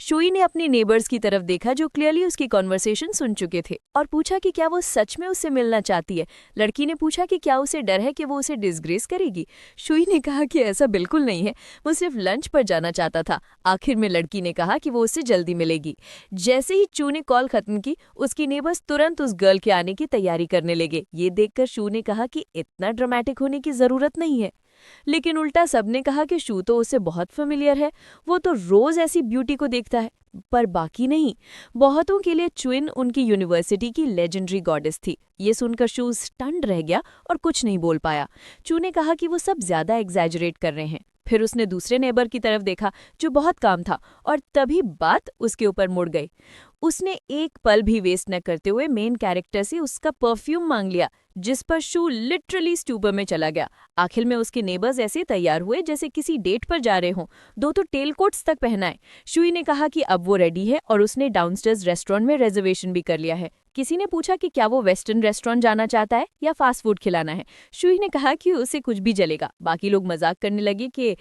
शुई ने अपने नेबर्स की तरफ देखा जो क्लियरली उसकी कॉन्वर्सेशन सुन चुके थे और पूछा कि क्या वो सच में उससे मिलना चाहती है। लड़की ने पूछा कि क्या उसे डर है कि वो उसे डिसग्रेस करेगी। शुई ने कहा कि ऐसा बिल्कुल नहीं है, वो सिर्फ लंच पर जाना चाहता था। आखिर में लड़की ने कहा कि वो उससे जल्दी मिलेगी। जैसे ही चू ने कॉल खत्म की, उसकी नेबर्स तुरंत उस गर्ल के आने की तैयारी करने लगे। ये देखकर शू ने कहा कि इतना ड्रामेटिक होने की जरूरत नहीं है, लेकिन उल्टा सबने कहा कि शू तो उससे बहुत फेमिलियर है, वो तो रोज ऐसी ब्यूटी को देखता है, पर बाकी नहीं। बहुतों के लिए चुइन उनकी यूनिवर्सिटी की लेजेंडरी गॉडेस थी। ये सुनकर शू स्टन्ड रह गया और कुछ नहीं बोल पाया। चू ने कहा कि वो सब ज्यादा एग्जैजरेट कर रहे हैं। फिर उसने दूसरे नेबर की तरफ देखा जो बहुत काम था और तभी बात उसके ऊपर मुड़ गई। उसने एक पल भी वेस्ट न करते हुए मेन कैरेक्टर से उसका परफ्यूम मांग लिया, जिस पर शू लिटरली स्टूपर में चला गया। आखिर में उसके नेबर्स ऐसे तैयार हुए जैसे किसी डेट पर जा रहे हों, दो तो टेल कोट्स तक पहनाए। शुई ने कहा कि अब वो रेडी है और उसने डाउनस्टेयर्स रेस्टोरेंट में रिजर्वेशन भी कर लिया है। किसी ने पूछा कि क्या वो वेस्टर्न रेस्टोरेंट जाना चाहता है या फास्ट फूड खिलाना है। शुई ने कहा कि उसे कुछ भी चलेगा। बाकी लोग मजाक करने लगे कि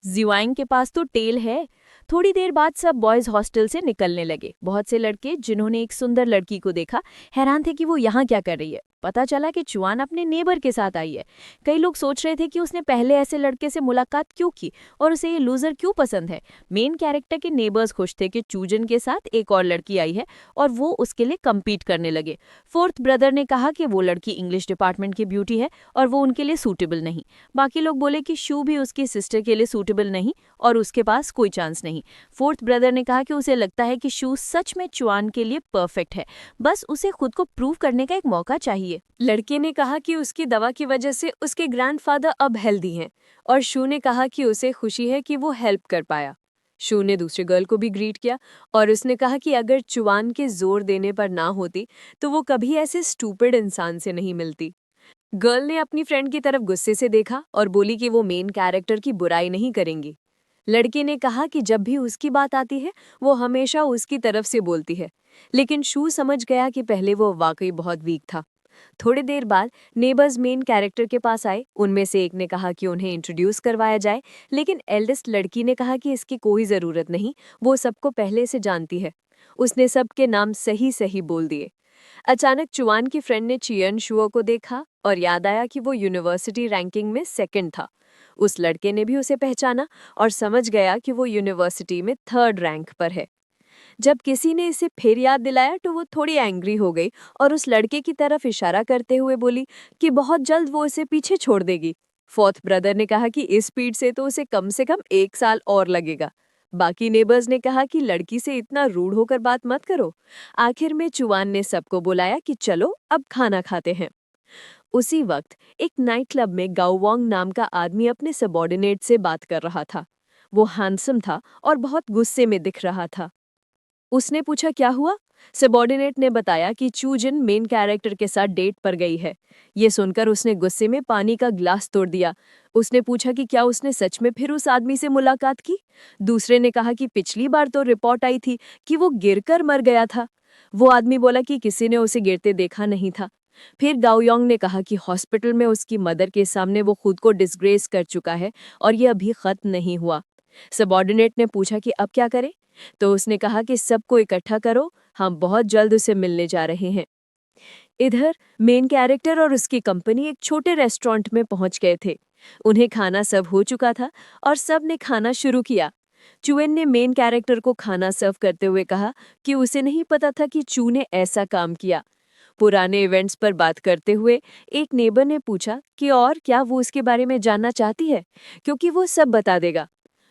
जिवांग के पास तो टेल है। थोड़ी देर बाद सब बॉयज हॉस्टल से निकलने लगे। बहुत से लड़के जिन्होंने एक सुंदर लड़की को देखा हैरान थे कि वो यहाँ क्या कर रही है। पता चला कि चुआन अपने नेबर के साथ आई है। कई लोग सोच रहे थे कि उसने पहले ऐसे लड़के से मुलाकात क्यों की और उसे ये लूजर क्यों पसंद है। मेन कैरेक्टर के नेबर्स खुश थे कि चूजन के साथ एक और लड़की आई है और वो उसके लिए कम्पीट करने लगे। फोर्थ ब्रदर ने कहा कि वो लड़की इंग्लिश डिपार्टमेंट की ब्यूटी है और वो उनके लिए सूटेबल नहीं। बाकी लोग बोले कि शू भी उसकी सिस्टर के लिए सूटेबल नहीं और उसके पास कोई चांस नहीं। फोर्थ ब्रदर ने कहा कि उसे लगता है कि शू सच में चुआन के लिए परफेक्ट है, बस उसे खुद को प्रूव करने का एक मौका चाहिए। लड़के ने कहा कि उसकी दवा की वजह से उसके ग्रैंडफादर अब हेल्दी हैं और शू ने कहा कि उसे खुशी है कि वो हेल्प कर पाया। शू ने दूसरे गर्ल को भी ग्रीट किया और उसने कहा कि अगर चुआन के जोर देने पर ना होती तो वो कभी ऐसे स्टूपिड इंसान से नहीं मिलती। गर्ल ने अपनी फ्रेंड की तरफ गुस्से से देखा और बोली कि वो मेन कैरेक्टर की बुराई नहीं करेंगी। लड़के ने कहा कि जब भी उसकी बात आती है वो हमेशा उसकी तरफ से बोलती है, लेकिन शू समझ गया कि पहले वो वाकई बहुत वीक था। थोड़ी देर बाद नेबर्स मेन कैरेक्टर के पास आए। उनमें से एक ने कहा कि उन्हें इंट्रोड्यूस करवाया जाए, लेकिन एल्डेस्ट लड़की ने कहा कि इसकी कोई ज़रूरत नहीं, वो सबको पहले से जानती है। उसने सबके नाम सही सही बोल दिए। अचानक चुआन की फ्रेंड ने चियन शुओ को देखा और याद आया कि वो यूनिवर्सिटी रैंकिंग में सेकंड था। उस लड़के ने भी उसे पहचाना और समझ गया कि वो यूनिवर्सिटी में थर्ड रैंक पर है। जब किसी ने इसे फिर याद दिलाया तो वो थोड़ी एंग्री हो गई और उस लड़के की तरफ इशारा करते हुए बोली कि बहुत जल्द वो उसे पीछे छोड़ देगी। फोर्थ ब्रदर ने कहा कि इस स्पीड से तो उसे कम से कम 1 साल और लगेगा। बाकी नेबर्स ने कहा कि लड़की से इतना रूड होकर बात मत करो। आखिर में चुआन ने सबको बुलाया कि चलो अब खाना खाते हैं। उसी वक्त एक नाइट क्लब में गाओवांग नाम का आदमी अपने सबॉर्डिनेट से बात कर रहा था। वो हैंडसम था और बहुत गुस्से में दिख रहा था। उसने पूछा क्या हुआ? सबॉर्डिनेट ने बताया कि चूजिन मेन कैरेक्टर के साथ डेट पर गई है। ये सुनकर उसने गुस्से में पानी का ग्लास तोड़ दिया। उसने पूछा कि क्या उसने सच में फिर उस आदमी से मुलाकात की? दूसरे ने कहा कि पिछली बार तो रिपोर्ट आई थी कि वो गिरकर मर गया था। वो आदमी बोला कि किसी ने उसे गिरते देखा नहीं था। फिर गाओयोंग ने कहा कि हॉस्पिटल में उसकी मदर के सामने वो खुद को डिस्ग्रेस कर चुका है और ये अभी खत्म नहीं हुआ। सबॉर्डिनेट ने पूछा कि अब क्या करें? तो उसने कहा कि सबको इकट्ठा करो, हम बहुत जल्द उसे मिलने जा रहे हैं। इधर मेन कैरेक्टर और उसकी कंपनी एक छोटे रेस्टोरेंट में पहुंच गए थे। उन्हें खाना सर्व हो चुका था और सब ने खाना शुरू किया। चुएन ने मेन कैरेक्टर को खाना सर्व करते हुए कहा कि उसे नहीं पता था कि चू ने ऐसा काम किया। पुराने इवेंट्स पर बात करते हुए एक नेबर ने पूछा कि और क्या वो उसके बारे में जानना चाहती है, क्योंकि वो सब बता देगा।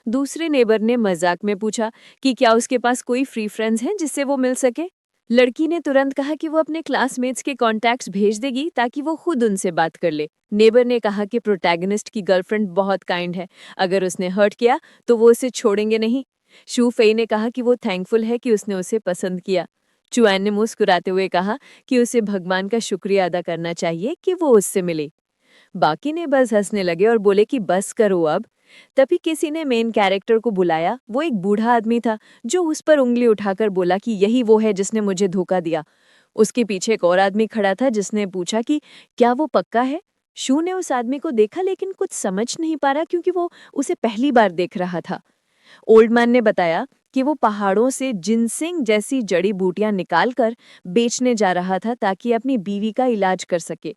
दूसरे नेबर ने मजाक में पूछा कि क्या उसके पास कोई फ्री फ्रेंड्स हैं जिससे वो मिल सके। लड़की ने तुरंत कहा कि वो अपने क्लासमेट्स के कॉन्टैक्ट्स भेज देगी ताकि वो खुद उनसे बात कर ले। नेबर ने कहा कि प्रोटैगनिस्ट की गर्लफ्रेंड बहुत काइंड है, अगर उसने हर्ट किया तो वो उसे छोड़ेंगे नहीं। शू फेई ने कहा कि वो थैंकफुल है कि उसने उसे पसंद किया। चुआन ने मुस्कुराते हुए कहा कि उसे भगवान का शुक्रिया अदा करना चाहिए कि वो उससे मिली। बाकी ने बस हंसने लगे और बोले कि बस करो अब। तभी किसी ने मेन कैरेक्टर को बुलाया। वो एक बूढ़ा आदमी था जो उस पर उंगली उठाकर बोला कि यही वो है जिसने मुझे धोखा दिया। उसके पीछे एक और आदमी खड़ा था जिसने पूछा कि क्या वो पक्का है? शू ने उस आदमी को देखा लेकिन कुछ समझ नहीं पा रहा क्योंकि वो उसे पहली बार देख रहा था। ओल्ड मैन ने बताया कि वो पहाड़ों से जिनसिंग जैसी जड़ी बूटियां निकालकर बेचने जा रहा था ताकि अपनी बीवी का इलाज कर सके।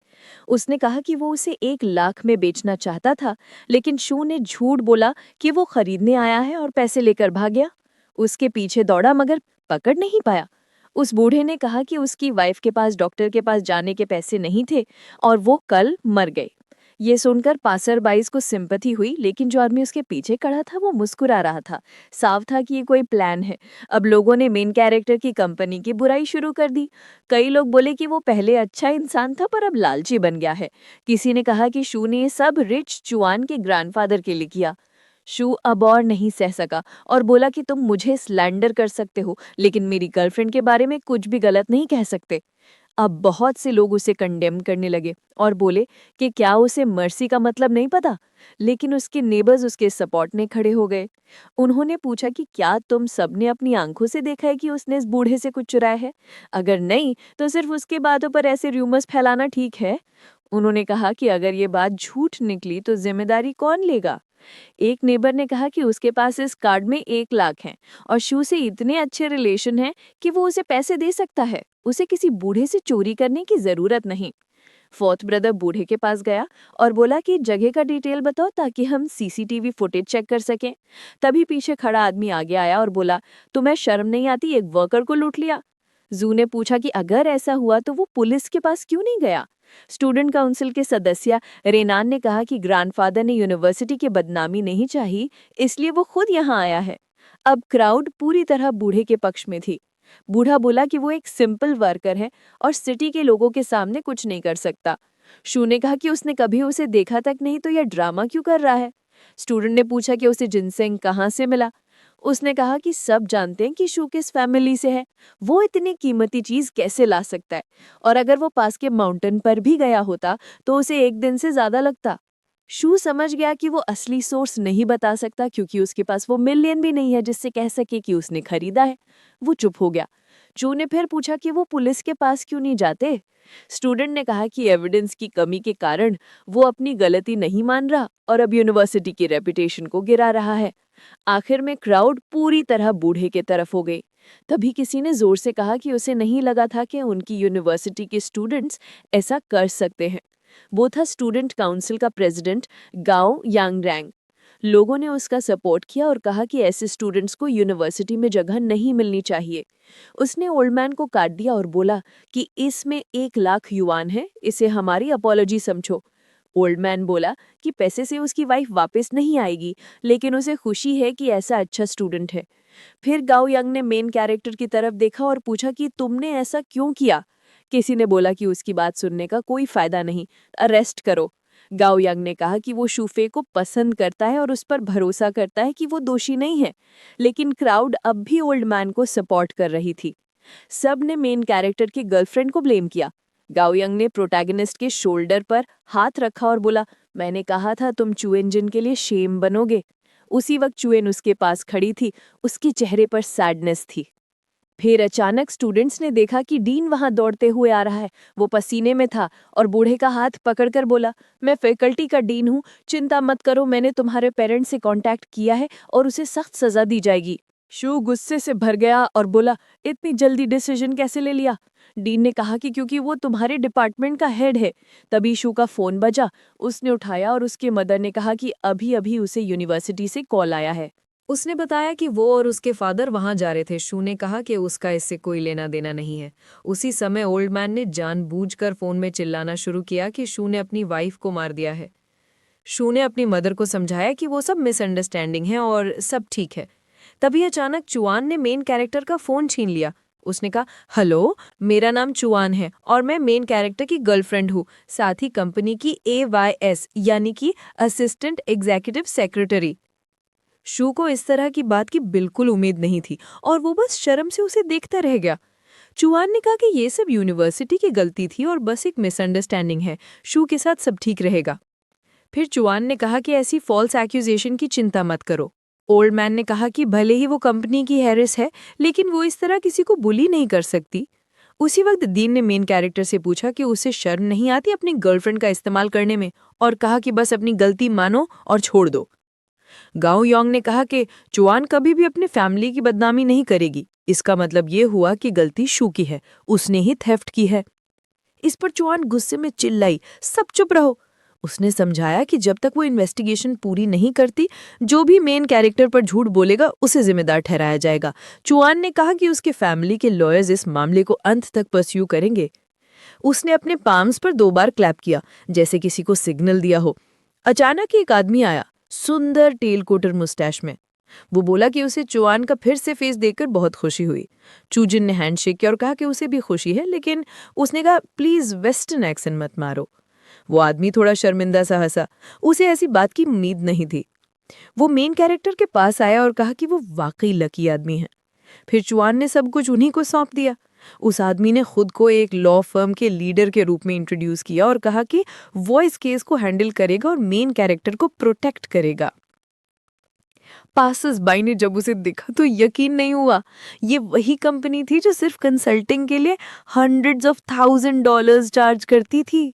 उसने कहा कि वो उसे 1 लाख में बेचना चाहता था, लेकिन शू ने झूठ बोला कि वो खरीदने आया है और पैसे लेकर भाग गया। उसके पीछे दौड़ा मगर पकड़ नहीं पाया। उस बूढ़े ने कहा कि उसकी वाइफ के पास डॉक्टर के पास जाने के पैसे नहीं थे और वो कल मर गए। ये सुनकर पासरबाइज को सिंपैथी हुई, लेकिन जो आदमी उसके पीछे खड़ा था वो मुस्कुरा रहा था। साफ था कि ये कोई प्लान है। अब लोगों ने मेन कैरेक्टर की कंपनी की बुराई शुरू कर दी। कई लोग बोले कि वो पहले अच्छा इंसान था पर अब लालची बन गया है। किसी ने कहा कि शू ने ये सब रिच चुआन के ग्रैंडफादर के लिए किया। शू अब और नहीं सह सका और बोला कि तुम मुझे स्लैंडर कर सकते हो लेकिन मेरी गर्लफ्रेंड के बारे में कुछ भी गलत नहीं कह सकते। अब बहुत से लोग उसे कंडेम करने लगे और बोले कि क्या उसे मर्सी का मतलब नहीं पता, लेकिन उसके नेबर्स उसके सपोर्ट में खड़े हो गए। उन्होंने पूछा कि क्या तुम सबने अपनी आंखों से देखा है कि उसने इस बूढ़े से कुछ चुराया है? अगर नहीं तो सिर्फ उसके बातों पर ऐसे रूमर्स फैलाना ठीक है? उन्होंने कहा कि अगर ये बात झूठ निकली तो जिम्मेदारी कौन लेगा? एक नेबर ने कहा कि उसके पास इस कार्ड में 1 लाख हैं और शू से इतने अच्छे रिलेशन हैं कि वो उसे पैसे दे सकता है। उसे किसी बूढ़े से चोरी करने की जरूरत नहीं। फोर्थ ब्रदर बूढ़े के पास गया और बोला कि जगह का डिटेल बताओ ताकि हम सीसीटीवी फुटेज चेक कर सकें। तभी पीछे खड़ा आदमी आगे आया और बोला, तुम्हें शर्म नहीं आती, एक वर्कर को लूट लिया? जू ने पूछा कि अगर ऐसा हुआ तो वो पुलिस के पास क्यों नहीं गया? स्टूडेंट काउंसिल के सदस्य रेनान ने कहा कि ग्रैंडफादर ने यूनिवर्सिटी की बदनामी नहीं चाही, इसलिए वो खुद यहाँ आया है। अब क्राउड पूरी तरह बूढ़े के पक्ष में थी। बूढ़ा बोला कि वो एक सिंपल वर्कर है और सिटी के लोगों के सामने कुछ नहीं कर सकता। शू ने कहा कि उसने कभी उसे देखा तक नहीं तो यह ड्रामा क्यों कर रहा है। स्टूडेंट ने पूछा कि उसे जिनसेंग कहाँ से मिला। उसने कहा कि सब जानते हैं कि शू किस फैमिली से है, वो इतनी कीमती चीज कैसे ला सकता है, और अगर वो पास के माउंटेन पर भी गया होता तो उसे एक दिन से ज्यादा लगता। शू समझ गया कि वो असली सोर्स नहीं बता सकता क्योंकि उसके पास वो मिलियन भी नहीं है जिससे कह सके कि उसने खरीदा है। वो चुप हो गया। चू ने फिर पूछा कि वो पुलिस के पास क्यों नहीं जाते। स्टूडेंट ने कहा कि एविडेंस की कमी के कारण वो अपनी गलती नहीं मान रहा और अब यूनिवर्सिटी की रेपुटेशन को गिरा रहा है। आखिर में क्राउड पूरी तरह बूढ़े के तरफ हो गई। तभी किसी ने जोर से कहा कि उसे नहीं लगा था कि उनकी यूनिवर्सिटी के स्टूडेंट्स ऐसा कर सकते हैं। वो था स्टूडेंट काउंसिल का प्रेसिडेंट गाओ यांगरैंग। लोगों ने उसका सपोर्ट किया और कहा कि ऐसे स्टूडेंट्स को यूनिवर्सिटी में जगह नहीं मिलनी चाहिए। उसने ओल्ड मैन को काट दिया और बोला कि इसमें 1 लाख युआन है, इसे हमारी अपॉलॉजी समझो। ओल्ड मैन बोला कि पैसे से उसकी वाइफ वापस नहीं आएगी, लेकिन उसे खुशी है कि ऐसा अच्छा स्टूडेंट है। फिर गाओ यंग ने मेन कैरेक्टर की तरफ देखा और पूछा कि तुमने ऐसा क्यों किया। किसी ने बोला कि उसकी बात सुनने का कोई फायदा नहीं, अरेस्ट करो। गाओ यंग ने कहा कि वो शूफे को पसंद करता है और उस पर भरोसा करता है कि वो दोषी नहीं है, लेकिन क्राउड अब भी ओल्ड मैन को सपोर्ट कर रही थी। सब ने मेन कैरेक्टर की गर्लफ्रेंड को ब्लेम किया। गाओ यंग ने प्रोटैगनिस्ट के शोल्डर पर हाथ रखा और बोला, मैंने कहा था तुम चुएन जिन के लिए शेम बनोगे। उसी वक्त चुएन उसके पास खड़ी थी, उसके चेहरे पर सैडनेस थी। फिर अचानक स्टूडेंट्स ने देखा कि डीन वहां दौड़ते हुए आ रहा है। वो पसीने में था और बूढ़े का हाथ पकड़कर बोला, मैं फैकल्टी का डीन हूँ, चिंता मत करो, मैंने तुम्हारे पेरेंट्स से कांटेक्ट किया है और उसे सख्त सजा दी जाएगी। शू गुस्से से भर गया और बोला, इतनी जल्दी डिसीजन कैसे ले लिया। डीन ने कहा कि क्योंकि वो तुम्हारे डिपार्टमेंट का हेड है। तभी शू का फोन बजा। उसने उठाया और उसके मदर ने कहा कि अभी अभी उसे यूनिवर्सिटी से कॉल आया है। उसने बताया कि वो और उसके फादर वहां जा रहे थे। शू ने कहा कि उसका इससे कोई लेना देना नहीं है। उसी समय ओल्ड मैन ने जानबूझकर फोन में चिल्लाना शुरू किया कि शू ने अपनी वाइफ को मार दिया है। शू ने अपनी मदर को समझाया कि वो सब मिसअंडरस्टैंडिंग है और सब ठीक है। तभी अचानक चुआन ने मेन कैरेक्टर का फोन छीन लिया। उसने कहा, हेलो, मेरा नाम चुआन है और मैं मेन कैरेक्टर की गर्लफ्रेंड हूँ, साथ ही कंपनी की AYS यानी कि असिस्टेंट एग्जीक्यूटिव सेक्रेटरी। शू को इस तरह की बात की बिल्कुल उम्मीद नहीं थी और वो बस शर्म से उसे देखता रह गया। चुआन ने कहा कि ये सब यूनिवर्सिटी की गलती थी और बस एक मिसअंडरस्टैंडिंग है, शू के साथ सब ठीक रहेगा। फिर चुआन ने कहा कि ऐसी फॉल्स एक्यूजेशन की चिंता मत करो। ओल्ड मैन ने कहा कि भले ही वो कंपनी की हेरिस है, लेकिन वो इस तरह किसी को बुली नहीं कर सकती। उसी वक्त दीन ने मेन कैरेक्टर से पूछा कि उसे शर्म नहीं आती अपनी गर्लफ्रेंड का इस्तेमाल करने में, और कहा कि बस अपनी गलती मानो और छोड़ दो। गाओ योंग ने कहा कि चुआन कभी भी अपने फैमिली की बदनामी नहीं करेगी। इसका मतलब ये हुआ कि गलती शू की है, उसने ही थेफ्ट की है। इस पर चुआन गुस्से में चिल्लाई, सब चुप रहो। उसने समझाया कि जब तक वो इन्वेस्टिगेशन पूरी नहीं करती, जो भी मेन कैरेक्टर पर झूठ बोलेगा उसे जिम्मेदार ठहराया जाएगा। चुआन ने कहा कि उसके फैमिली के लॉयर्स इस मामले को अंत तक परस्यू करेंगे। उसने अपने पाम्स पर 2 बार क्लैप किया, जैसे किसी को सिग्नल दिया हो। अचानक एक आदमी आया, सुंदर टेल कोटर मुस्टैश में। वो बोला कि उसे चुआन का फिर से फेस देखकर बहुत खुशी हुई। चूजिन ने हैंडशेक किया और कहा कि उसे भी खुशी है, लेकिन उसने कहा, प्लीज वेस्टर्न एक्सेंट मत मारो। वो आदमी थोड़ा शर्मिंदा सा हंसा, उसे ऐसी बात की उम्मीद नहीं थी। वो मेन कैरेक्टर के पास आया और कहा कि वो वाकई लकी आदमी है। फिर चुआन ने सब कुछ उन्हीं को सौंप दिया। उस आदमी ने खुद को एक लॉ फर्म के लीडर के रूप में इंट्रोड्यूस किया और कहा कि वो इस केस को हैंडल करेगा और मेन कैरेक्टर को प्रोटेक्ट करेगा। पासर्स बाई ने जब उसे देखा तो यकीन नहीं हुआ। ये वही कंपनी थी जो सिर्फ कंसल्टिंग के लिए $100,000 चार्ज करती थी।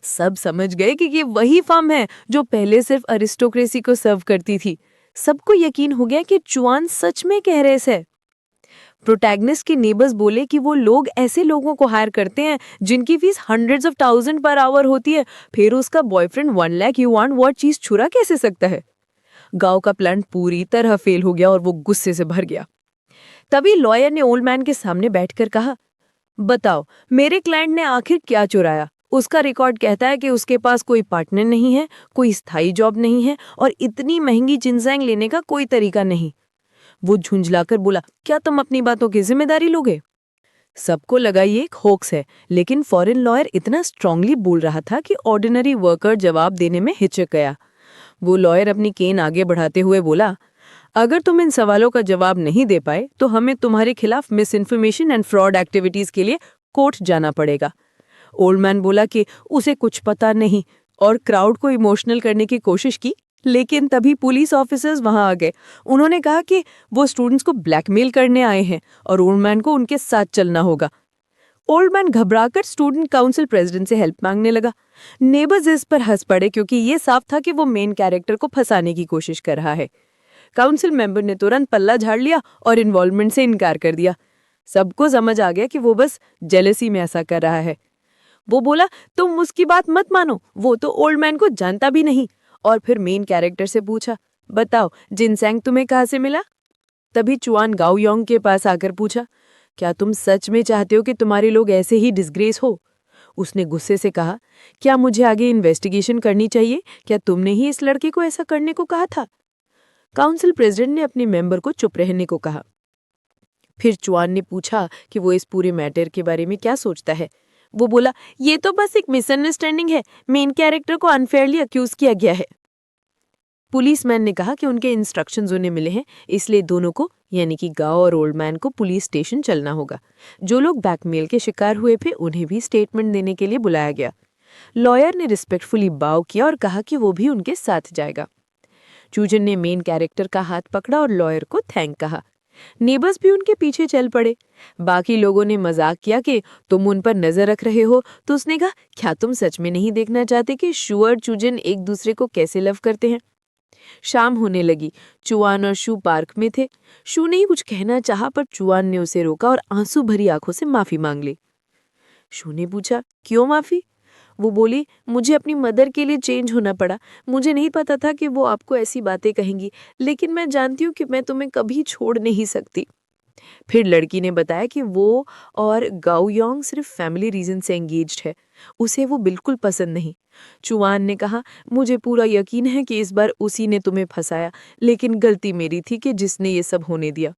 सब समझ गए कि ये वही फर्म है जो पहले सिर्फ अरिस्टोक्रेसी को सर्व करती थी। सबको यकीन हो गया कि चुआन सच में कह रहे है। प्रोटैगनिस्ट के नेबर्स बोले कि वो लोग ऐसे लोगों को हायर करते हैं जिनकी fees hundreds of thousands per hour होती है, फिर उसका बॉयफ्रेंड 1 लाख युआन वो चीज छुरा कैसे सकता है। गांव का प्लान पूरी तरह फेल हो गया और वो गुस्से से भर गया। तभी लॉयर ने ओल्ड मैन के सामने बैठकर कहा, बताओ मेरे क्लाइंट ने आखिर क्या चुराया। उसका रिकॉर्ड कहता है कि उसके पास कोई पार्टनर नहीं है, कोई स्थायी जॉब नहीं है और इतनी महंगी जिंसैंग लेने का कोई तरीका नहीं। वो झुंझलाकर बोला, क्या तुम अपनी बातों की जिम्मेदारी लोगे। सबको लगा ये एक होक्स है, लेकिन फॉरेन लॉयर इतना स्ट्रांगली बोल रहा था कि ऑर्डिनरी वर्कर जवाब देने में हिचक गया। वो लॉयर अपनी केन आगे बढ़ाते हुए बोला, अगर तुम इन सवालों का जवाब नहीं दे पाए तो हमें तुम्हारे खिलाफ miss information and fraud activities के लिए कोर्ट जाना पड़ेगा। ओल्ड मैन बोला कि उसे कुछ पता नहीं और क्राउड को इमोशनल करने की कोशिश की, लेकिन तभी पुलिस ऑफिसर्स वहां आ गए। उन्होंने कहा कि वो स्टूडेंट्स को ब्लैकमेल करने आए हैं और ओल्ड मैन को उनके साथ चलना होगा। ओल्ड मैन घबराकर स्टूडेंट काउंसिल प्रेसिडेंट से हेल्प मांगने लगा। नेबर्स इस पर हंस पड़े क्योंकि ये साफ था कि वो मेन कैरेक्टर को फंसाने की कोशिश कर रहा है। काउंसिल मेंबर ने तुरंत पल्ला झाड़ लिया और इन्वॉल्वमेंट से इनकार कर दिया। सबको समझ आ गया कि वो बस जेलसी में ऐसा कर रहा है। वो बोला, तुम उसकी बात मत मानो, वो तो ओल्ड मैन को जानता भी नहीं। और फिर मेन कैरेक्टर से पूछा, बताओ जिनसैंग तुम्हें कहाँ से मिला? तभी चुआन गाओयोंग के पास आकर पूछा, क्या तुम सच में चाहते हो कि तुम्हारे लोग ऐसे ही डिस्ग्रेस हो? उसने गुस्से से कहा, क्या मुझे आगे इन्वेस्टिगेशन करनी चाहिए? क्या तुमने ही इस लड़के को ऐसा करने को कहा था? काउंसिल प्रेसिडेंट ने अपने मेंबर को चुप रहने को कहा। फिर चुआन ने पूछा कि वो इस पूरे मैटर के बारे में क्या सोचता है। वो बोला, ये तो बस एक मिसअंडरस्टैंडिंग है, मेन कैरेक्टर को अनफेयरली अक्यूज किया गया है। पुलिसमैन ने कहा कि उनके इंस्ट्रक्शंस उन्हें मिले हैं, इसलिए दोनों को यानी कि गाओ और ओल्ड मैन को पुलिस स्टेशन चलना होगा। जो लोग ब्लैकमेल के शिकार हुए थे उन्हें भी स्टेटमेंट देने के लिए बुलाया गया। लॉयर ने रिस्पेक्टफुली बाव किया और कहा कि वो भी उनके साथ जाएगा। चूजन ने मेन कैरेक्टर का हाथ पकड़ा और लॉयर को थैंक कहा। नेबर्स भी उनके पीछे चल पड़े। बाकी लोगों ने मजाक किया कि तुम उन पर नजर रख रहे हो, तो उसने कहा, क्या तुम सच में नहीं देखना चाहते कि शू और चूजन एक दूसरे को कैसे लव करते हैं? शाम होने लगी। चुआन और शू पार्क में थे। शू ने ही कुछ कहना चाहा पर चुआन ने उसे रोका और आंसू भरी आंखों से माफी मांग ली। शू ने पूछा, क्यों माफी? वो बोली, मुझे अपनी मदर के लिए चेंज होना पड़ा। मुझे नहीं पता था कि वो आपको ऐसी बातें कहेंगी, लेकिन मैं जानती हूँ कि मैं तुम्हें कभी छोड़ नहीं सकती। फिर लड़की ने बताया कि वो और गाओयोंग सिर्फ फैमिली रीजन से एंगेज्ड है, उसे वो बिल्कुल पसंद नहीं। चुआन ने कहा, मुझे पूरा यकीन है कि इस बार उसी ने तुम्हें फंसाया, लेकिन गलती मेरी थी कि जिसने ये सब होने दिया।